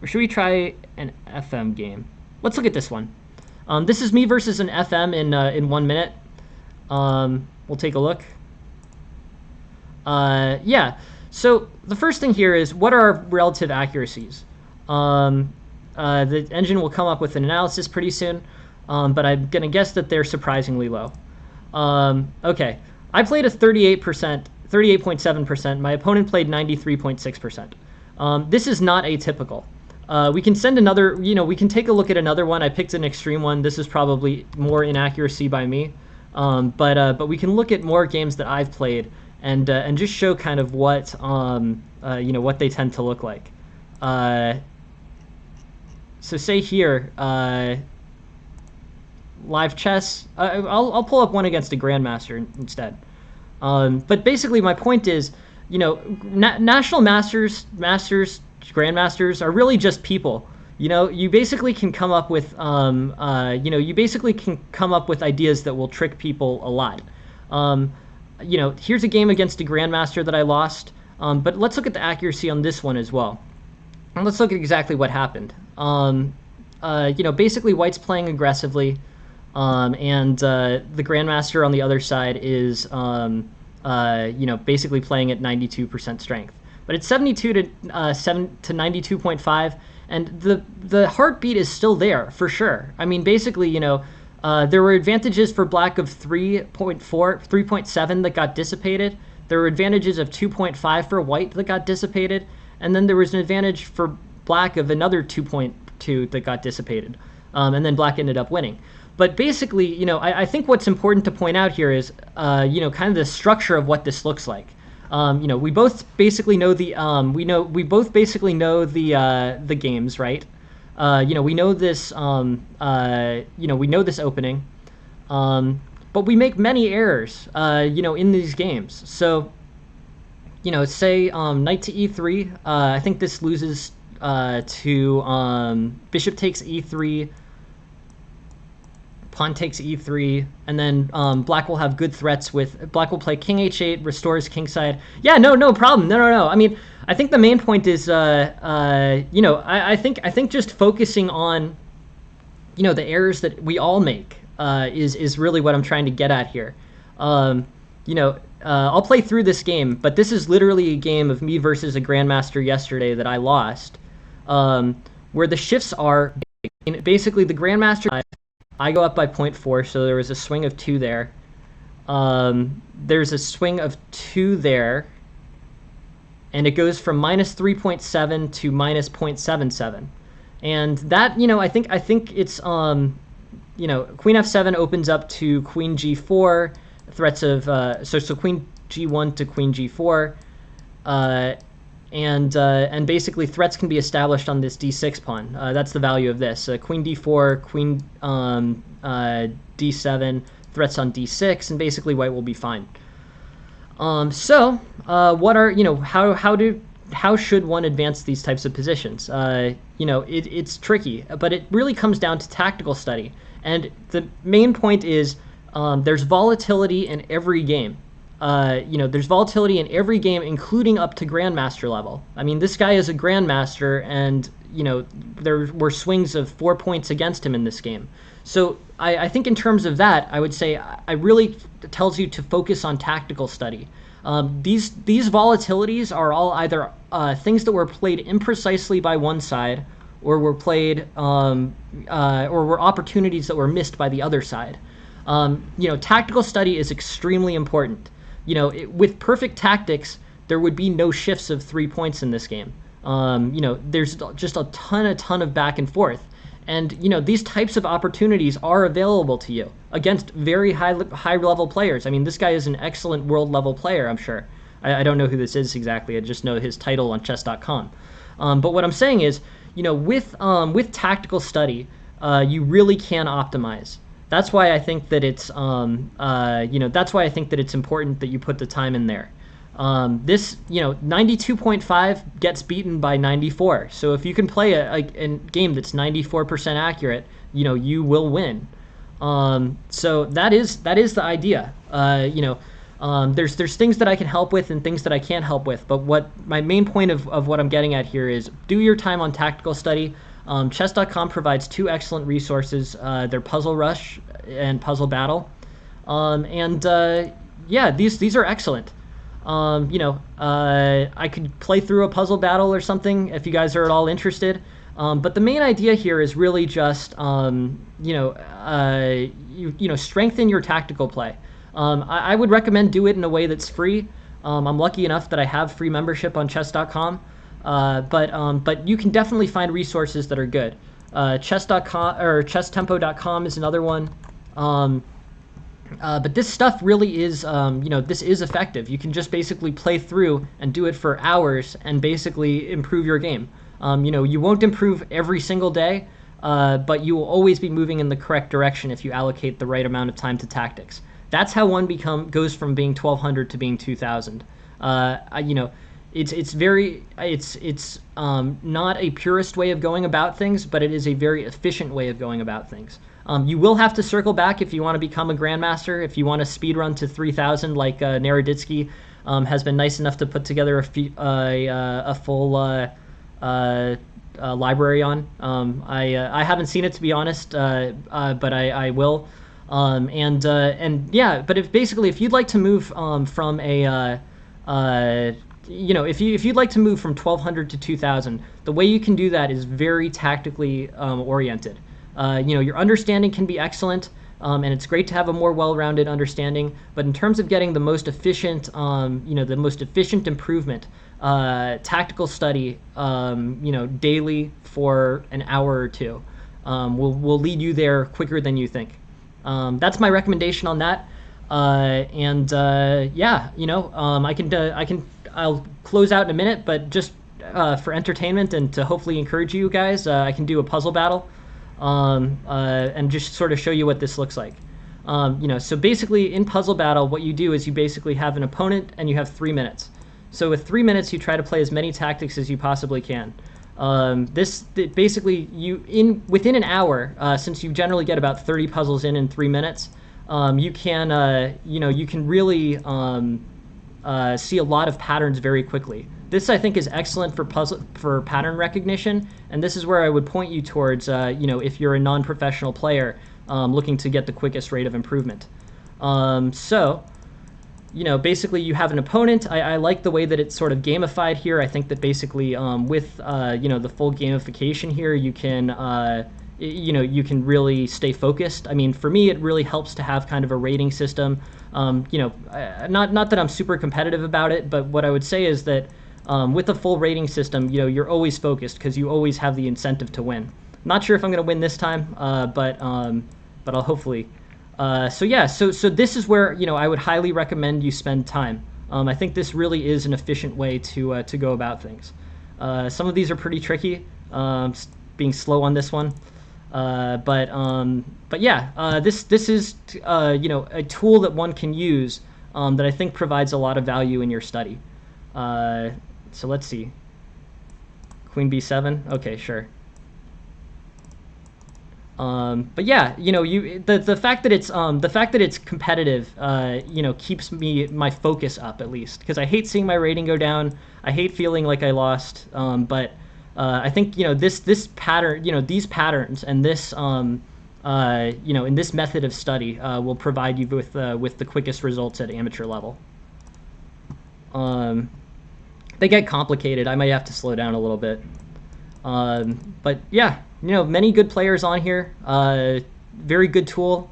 Speaker 1: should we try an FM game? Let's look at this one. This is me versus an FM in 1 minute. We'll take a look. Yeah. So the first thing here is, what are our relative accuracies? The engine will come up with an analysis pretty soon, but I'm going to guess that they're surprisingly low. Okay, I played a 38.7%. My opponent played 93.6%. This is not atypical. We can send another, we can take a look at another one. I picked an extreme one. This is probably more inaccuracy by me. But we can look at more games that I've played and just show kind of what what they tend to look like. So say here, live chess. I'll pull up one against a grandmaster instead. But basically, my point is, national masters, grandmasters are really just people. You basically can come up with ideas that will trick people a lot. Here's a game against a grandmaster that I lost, but let's look at the accuracy on this one as well. And let's look at exactly what happened. Basically white's playing aggressively, and the grandmaster on the other side is, basically playing at 92% strength. But it's 72 to 92.5, and the heartbeat is still there for sure. I mean, basically, there were advantages for black of 3.7 that got dissipated. There were advantages of 2.5 for white that got dissipated, and then there was an advantage for black of another 2.2 that got dissipated, and then black ended up winning. But basically, I think what's important to point out here is, kind of the structure of what this looks like. We both basically know the the games, right? We know this we know this opening, but we make many errors in these games. So say knight to e3, I think this loses to bishop takes e3, pawn takes e3, and then black will have good threats with, black will play king h8, restores kingside. Yeah, no problem. No. I mean, I think the main point is, I think just focusing on the errors that we all make is really what I'm trying to get at here. Um, I'll play through this game, but this is literally a game of me versus a grandmaster yesterday that I lost, where the shifts are basically the grandmaster. I go up by zero point 0.4, so there was a swing of 2 there. There's a swing of 2 there, and it goes from minus 3.7 to minus 0.77. And that, I think it's queen f7 opens up to queen g4, threats of so queen g1 to queen g4, and basically threats can be established on this d6 pawn. That's the value of this. Queen d4, queen d7, threats on d6, and basically white will be fine. What are how should one advance these types of positions? It's tricky, but it really comes down to tactical study. And the main point is there's volatility in every game. There's volatility in every game, including up to grandmaster level. I mean, this guy is a grandmaster, and there were swings of 4 points against him in this game. So I think in terms of that, I would say I really tells you to focus on tactical study. These volatilities are all either things that were played imprecisely by one side, or were played or were opportunities that were missed by the other side. Tactical study is extremely important. With perfect tactics, there would be no shifts of 3 points in this game. There's just a ton of back and forth. And, these types of opportunities are available to you against very high level players. I mean, this guy is an excellent world level player, I'm sure. I don't know who this is exactly. I just know his title on chess.com. But what I'm saying is, with tactical study, you really can optimize. That's why I think that it's that's why I think that it's important that you put the time in there. 92.5 gets beaten by 94. So if you can play a game that's 94% accurate, you will win. So that is the idea. There's things that I can help with and things that I can't help with. But what my main point of what I'm getting at here is do your time on tactical study. Chess.com provides 2 excellent resources. They're Puzzle Rush and Puzzle Battle. These are excellent. I could play through a puzzle battle or something if you guys are at all interested. But the main idea here is really just, strengthen your tactical play. I would recommend do it in a way that's free. I'm lucky enough that I have free membership on chess.com. But you can definitely find resources that are good. Chess.com or chesstempo.com is another one. But this stuff really is, this is effective. You can just basically play through and do it for hours and basically improve your game. You won't improve every single day, but you will always be moving in the correct direction if you allocate the right amount of time to tactics. That's how one goes from being 1200 to being 2000. It's not a purist way of going about things, but it is a very efficient way of going about things. You will have to circle back if you want to become a grandmaster. If you want to speed run to 3000, like Naroditsky has been nice enough to put together a full library on. I haven't seen it, to be honest, but I will. But if you'd like to move from a if you'd like to move from 1200 to 2000, the way you can do that is very tactically oriented. Your understanding can be excellent, and it's great to have a more well-rounded understanding. But in terms of getting the most efficient, improvement, tactical study, daily for an hour or two, will lead you there quicker than you think. That's my recommendation on that. I'll close out in a minute, but just for entertainment and to hopefully encourage you guys, I can do a puzzle battle. And just sort of show you what this looks like. So basically in puzzle battle, what you do is you basically have an opponent and you have 3 minutes. So with 3 minutes, you try to play as many tactics as you possibly can. Within an hour, since you generally get about 30 puzzles in 3 minutes, you can really see a lot of patterns very quickly. This I think is excellent for pattern recognition, and this is where I would point you towards, if you're a non-professional player looking to get the quickest rate of improvement. So, basically you have an opponent. I like the way that it's sort of gamified here. I think that basically with, the full gamification here, you can, you can really stay focused. I mean, for me, it really helps to have kind of a rating system. Not that I'm super competitive about it, but what I would say is that with a full rating system, you're always focused because you always have the incentive to win. Not sure if I'm going to win this time, but I'll hopefully. So this is where I would highly recommend you spend time. I think this really is an efficient way to go about things. Some of these are pretty tricky, being slow on this one, but yeah, this is a tool that one can use that I think provides a lot of value in your study. So let's see. Queen b7. Okay, sure. But yeah, the fact that it's competitive, keeps my focus up at least, because I hate seeing my rating go down. I hate feeling like I lost. But I think this pattern, these patterns, and this in this method of study will provide you with the quickest results at amateur level. They get complicated. I might have to slow down a little bit. But yeah, many good players on here. Very good tool.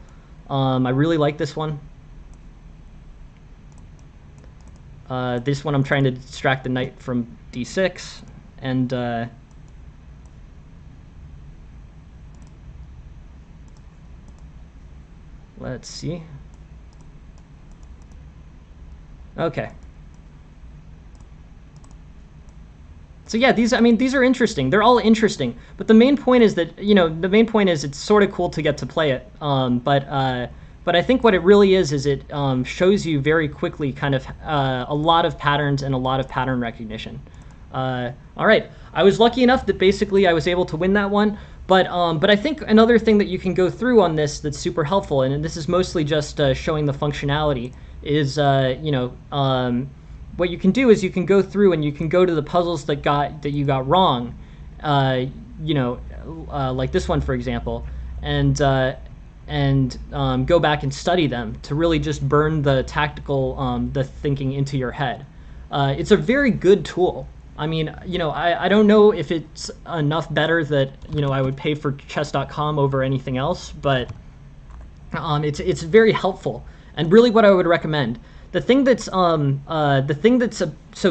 Speaker 1: I really like this one. This one I'm trying to distract the knight from d6, and let's see. Okay. So yeah, these are interesting. They're all interesting, but the main point is that it's sort of cool to get to play it. But I think what it really is it shows you very quickly kind of a lot of patterns and a lot of pattern recognition. All right, I was lucky enough that basically I was able to win that one. But I think another thing that you can go through on this that's super helpful, and this is mostly just showing the functionality, is what you can do is you can go through and you can go to the puzzles that you got wrong, like this one, for example, and go back and study them to really just burn the tactical, the thinking into your head. It's a very good tool. I mean, I don't know if it's enough better that, I would pay for chess.com over anything else, but it's very helpful and really what I would recommend. The thing that's so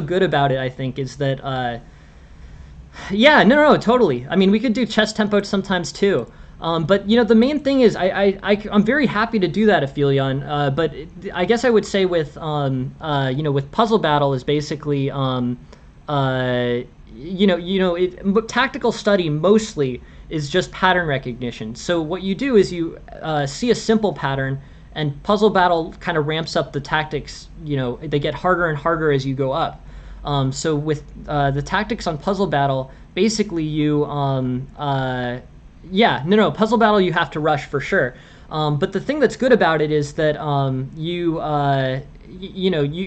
Speaker 1: good about it, I think, is that yeah, no, totally. I mean, we could do chess tempo sometimes too. But the main thing is I'm very happy to do that, Aphelion. But I guess I would say with with Puzzle Battle is basically tactical study mostly is just pattern recognition. So what you do is you see a simple pattern, and Puzzle Battle kind of ramps up the tactics. They get harder and harder as you go up. So with the tactics on Puzzle Battle, basically you, Puzzle Battle you have to rush for sure. But the thing that's good about it is that you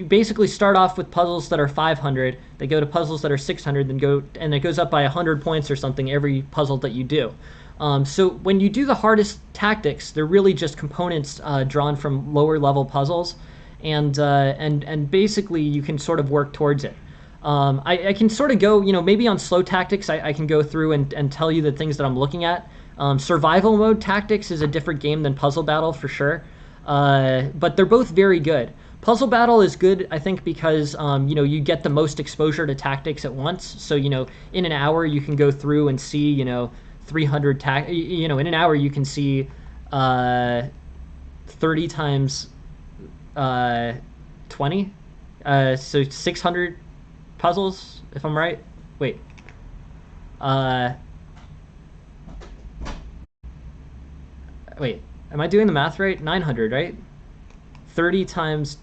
Speaker 1: basically start off with puzzles that are 500. They go to puzzles that are 600, and it goes up by 100 points or something every puzzle that you do. So when you do the hardest tactics, they're really just components drawn from lower level puzzles, and basically you can sort of work towards it. I can sort of go, maybe on slow tactics, I can go through and tell you the things that I'm looking at. Survival mode tactics is a different game than Puzzle Battle for sure, but they're both very good. Puzzle Battle is good, I think, because you get the most exposure to tactics at once. So in an hour you can go through and see 300 in an hour you can see 30 times 20, so 600 puzzles, if I'm right. Wait. Wait, am I doing the math right? 900, right? 30 times.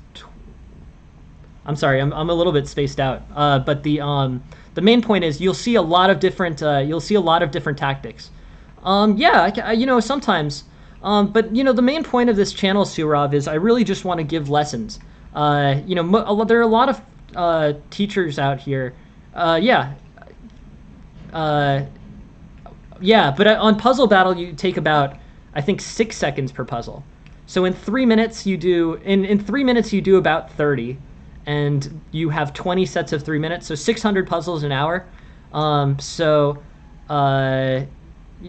Speaker 1: I'm sorry, I'm a little bit spaced out. But the main point is you'll see a lot of different tactics. Yeah, sometimes. But the main point of this channel, Surov, is I really just want to give lessons. There are a lot of teachers out here Yeah. Uh, yeah, but on Puzzle Battle you take about, I think, 6 seconds per puzzle. So in 3 minutes you do in 3 minutes you do about 30, and you have 20 sets of 3 minutes, so 600 puzzles an hour. So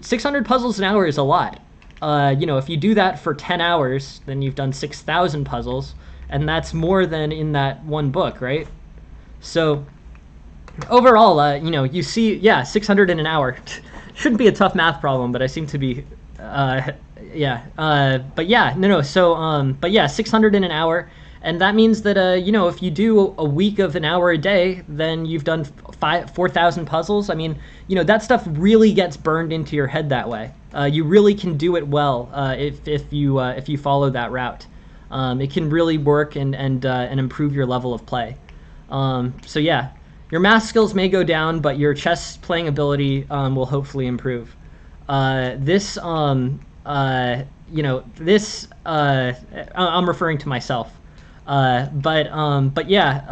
Speaker 1: 600 puzzles an hour is a lot. If you do that for 10 hours, then you've done 6,000 puzzles, and that's more than in that one book, right? So overall, you see, yeah, 600 in an hour. Shouldn't be a tough math problem, but I seem to be, yeah. But yeah, no. So, but yeah, 600 in an hour, and that means that, if you do a week of an hour a day, then you've done 4,000 puzzles. I mean, that stuff really gets burned into your head that way. You really can do it well if you follow that route. It can really work and improve your level of play. So yeah. Your math skills may go down, but your chess playing ability will hopefully improve. I'm referring to myself. But yeah,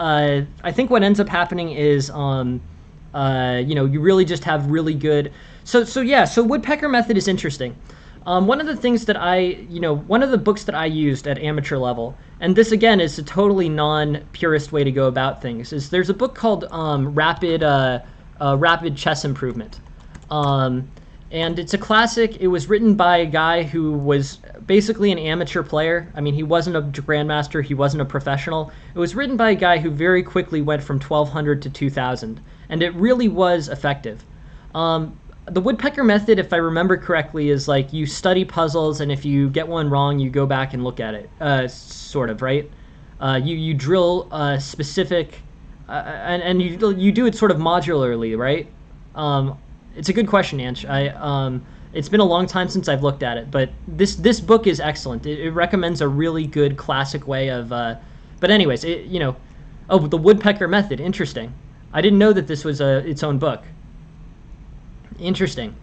Speaker 1: I think what ends up happening is, you really just have really good. So woodpecker method is interesting. One of the things that one of the books that I used at amateur level, and this again is a totally non-purist way to go about things, is there's a book called Rapid Chess Improvement. And it's a classic. It was written by a guy who was basically an amateur player. I mean, he wasn't a grandmaster, he wasn't a professional. It was written by a guy who very quickly went from 1200 to 2000, and it really was effective. The woodpecker method, if I remember correctly, is like you study puzzles, and if you get one wrong, you go back and look at it, sort of, right? You drill specific, and you do it sort of modularly, right? It's a good question, Anch. It's been a long time since I've looked at it, but this book is excellent. It recommends a really good classic way of. But anyways, oh, the woodpecker method, interesting. I didn't know that this was its own book. Interesting.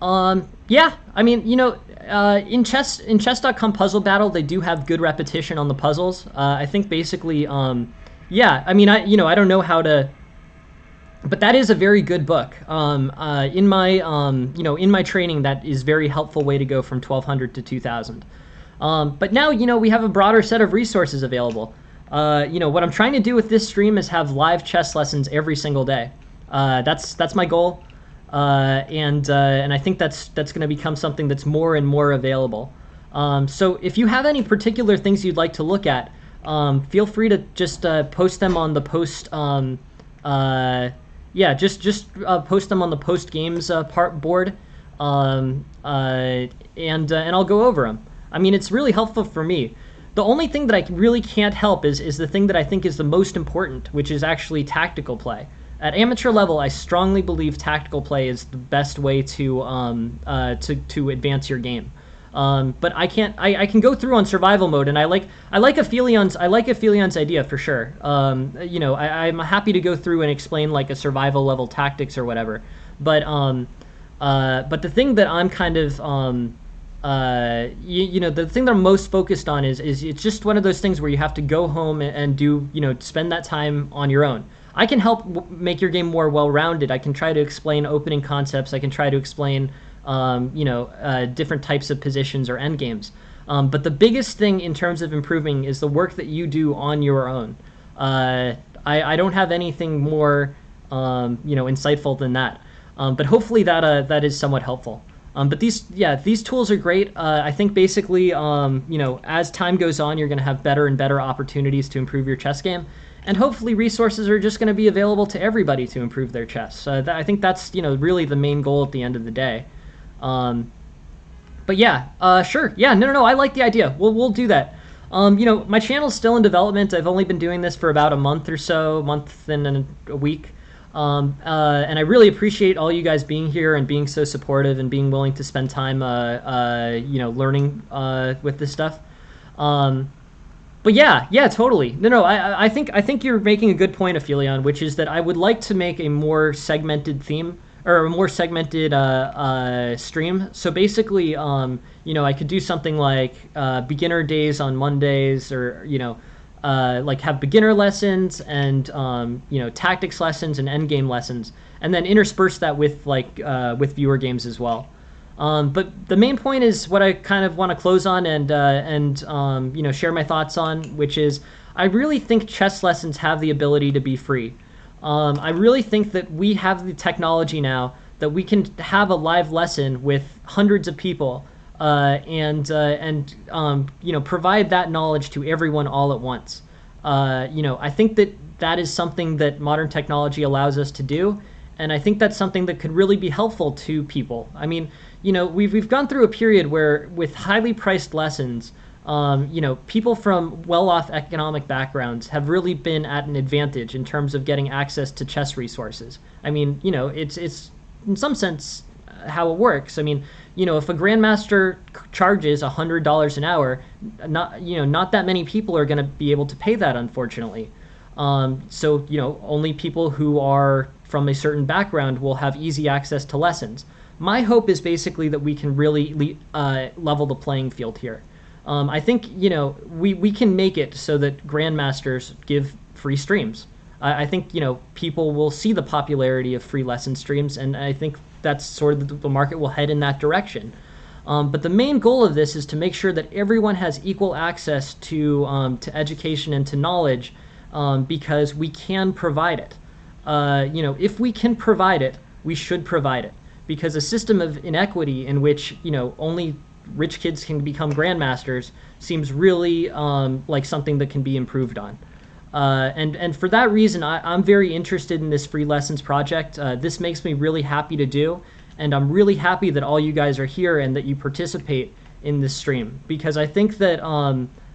Speaker 1: Yeah, I mean, in chess.com Puzzle Battle, they do have good repetition on the puzzles. I think basically, yeah, I mean, I don't know how to, but that is a very good book. In my training, that is very helpful way to go from 1200 to 2000. But now, we have a broader set of resources available. What I'm trying to do with this stream is have live chess lessons every single day. That's my goal. And I think that's going to become something that's more and more available. So if you have any particular things you'd like to look at, feel free to just post them on the post. Just post them on the post games board, and I'll go over them. I mean, it's really helpful for me. The only thing that I really can't help is the thing that I think is the most important, which is actually tactical play. At amateur level, I strongly believe tactical play is the best way to advance your game. But I can't. I can go through on survival mode, and I like Aphilion's idea for sure. I'm happy to go through and explain like a survival level tactics or whatever. But the thing that I'm kind of the thing that I'm most focused on is it's just one of those things where you have to go home and do spend that time on your own. I can help make your game more well-rounded. I can try to explain opening concepts. I can try to explain, different types of positions or endgames. But the biggest thing in terms of improving is the work that you do on your own. I don't have anything more, insightful than that. But hopefully that is somewhat helpful. But these tools are great. I think basically, as time goes on, you're going to have better and better opportunities to improve your chess game. And hopefully resources are just going to be available to everybody to improve their chess. I think that's, really the main goal at the end of the day. But yeah, sure. Yeah, no, I like the idea. We'll do that. My channel's still in development. I've only been doing this for about a month or so, month and a week. And I really appreciate all you guys being here and being so supportive and being willing to spend time, learning with this stuff. But yeah, totally. No, I think you're making a good point, Aphelion, which is that I would like to make a more segmented theme or a more segmented stream. So basically, I could do something like beginner days on Mondays, or like have beginner lessons and tactics lessons and end game lessons, and then intersperse that with with viewer games as well. But the main point is what I kind of want to close on and share my thoughts on, which is I really think chess lessons have the ability to be free. I really think that we have the technology now that we can have a live lesson with hundreds of people and provide that knowledge to everyone all at once. I think that is something that modern technology allows us to do, and I think that's something that could really be helpful to people. I mean, we've gone through a period where with highly priced lessons, people from well-off economic backgrounds have really been at an advantage in terms of getting access to chess resources. I mean, it's in some sense how it works. I mean, if a grandmaster charges $100 an hour, not that many people are going to be able to pay that, unfortunately. So only people who are from a certain background will have easy access to lessons. My hope is basically that we can really level the playing field here. I think we can make it so that grandmasters give free streams. I think people will see the popularity of free lesson streams, and I think that's sort of the market will head in that direction. But the main goal of this is to make sure that everyone has equal access to education and to knowledge, because we can provide it. If we can provide it, we should provide it, because a system of inequity in which only rich kids can become grandmasters seems really like something that can be improved on. And for that reason, I'm very interested in this free lessons project. This makes me really happy to do, and I'm really happy that all you guys are here and that you participate in this stream, because I think that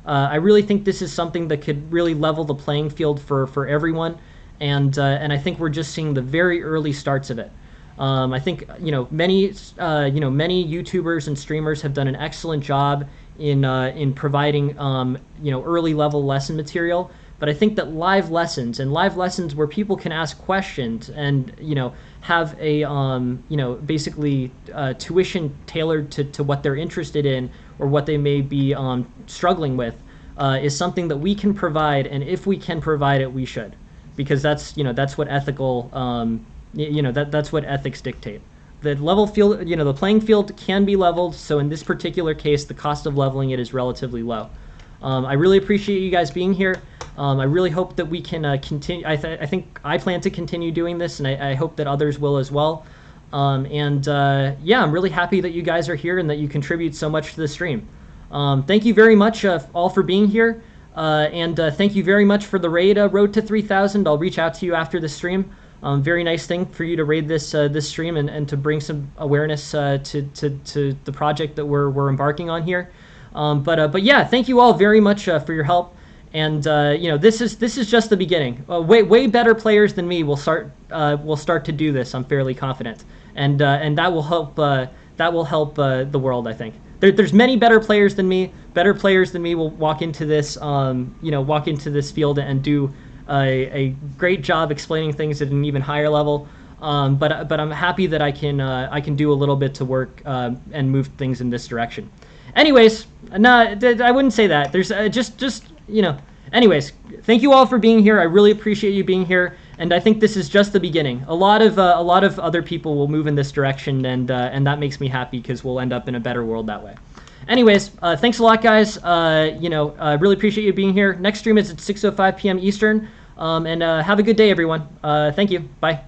Speaker 1: I really think this is something that could really level the playing field for everyone, and I think we're just seeing the very early starts of it. I think many YouTubers and streamers have done an excellent job in providing early level lesson material. But I think that live lessons where people can ask questions and have a basically tuition tailored to what they're interested in or what they may be struggling with is something that we can provide, and if we can provide it, we should, because that's what ethical that's what ethics dictate. The level field, the playing field can be leveled, so in this particular case, the cost of leveling it is relatively low. I really appreciate you guys being here. I really hope that we can continue. I think I plan to continue doing this, and I hope that others will as well. Yeah, I'm really happy that you guys are here and that you contribute so much to the stream. Thank you very much all for being here, and thank you very much for the raid, Road to 3,000. I'll reach out to you after the stream. Very nice thing for you to raid this stream and to bring some awareness to the project that we're embarking on here. But yeah, thank you all very much for your help. And this is just the beginning. Way better players than me will start to do this. I'm fairly confident, and that will help the world. I think there's many better players than me. Better players than me will walk into this field and do a great job explaining things at an even higher level. But I'm happy that I can do a little bit to work and move things in this direction. Anyways, no, I wouldn't say that. There's anyways, thank you all for being here. I really appreciate you being here, and I think this is just the beginning. A lot of other people will move in this direction, and that makes me happy because we'll end up in a better world that way. Anyways, thanks a lot, guys. I really appreciate you being here. Next stream is at 6:05 p.m. Eastern, and have a good day, everyone. Thank you. Bye.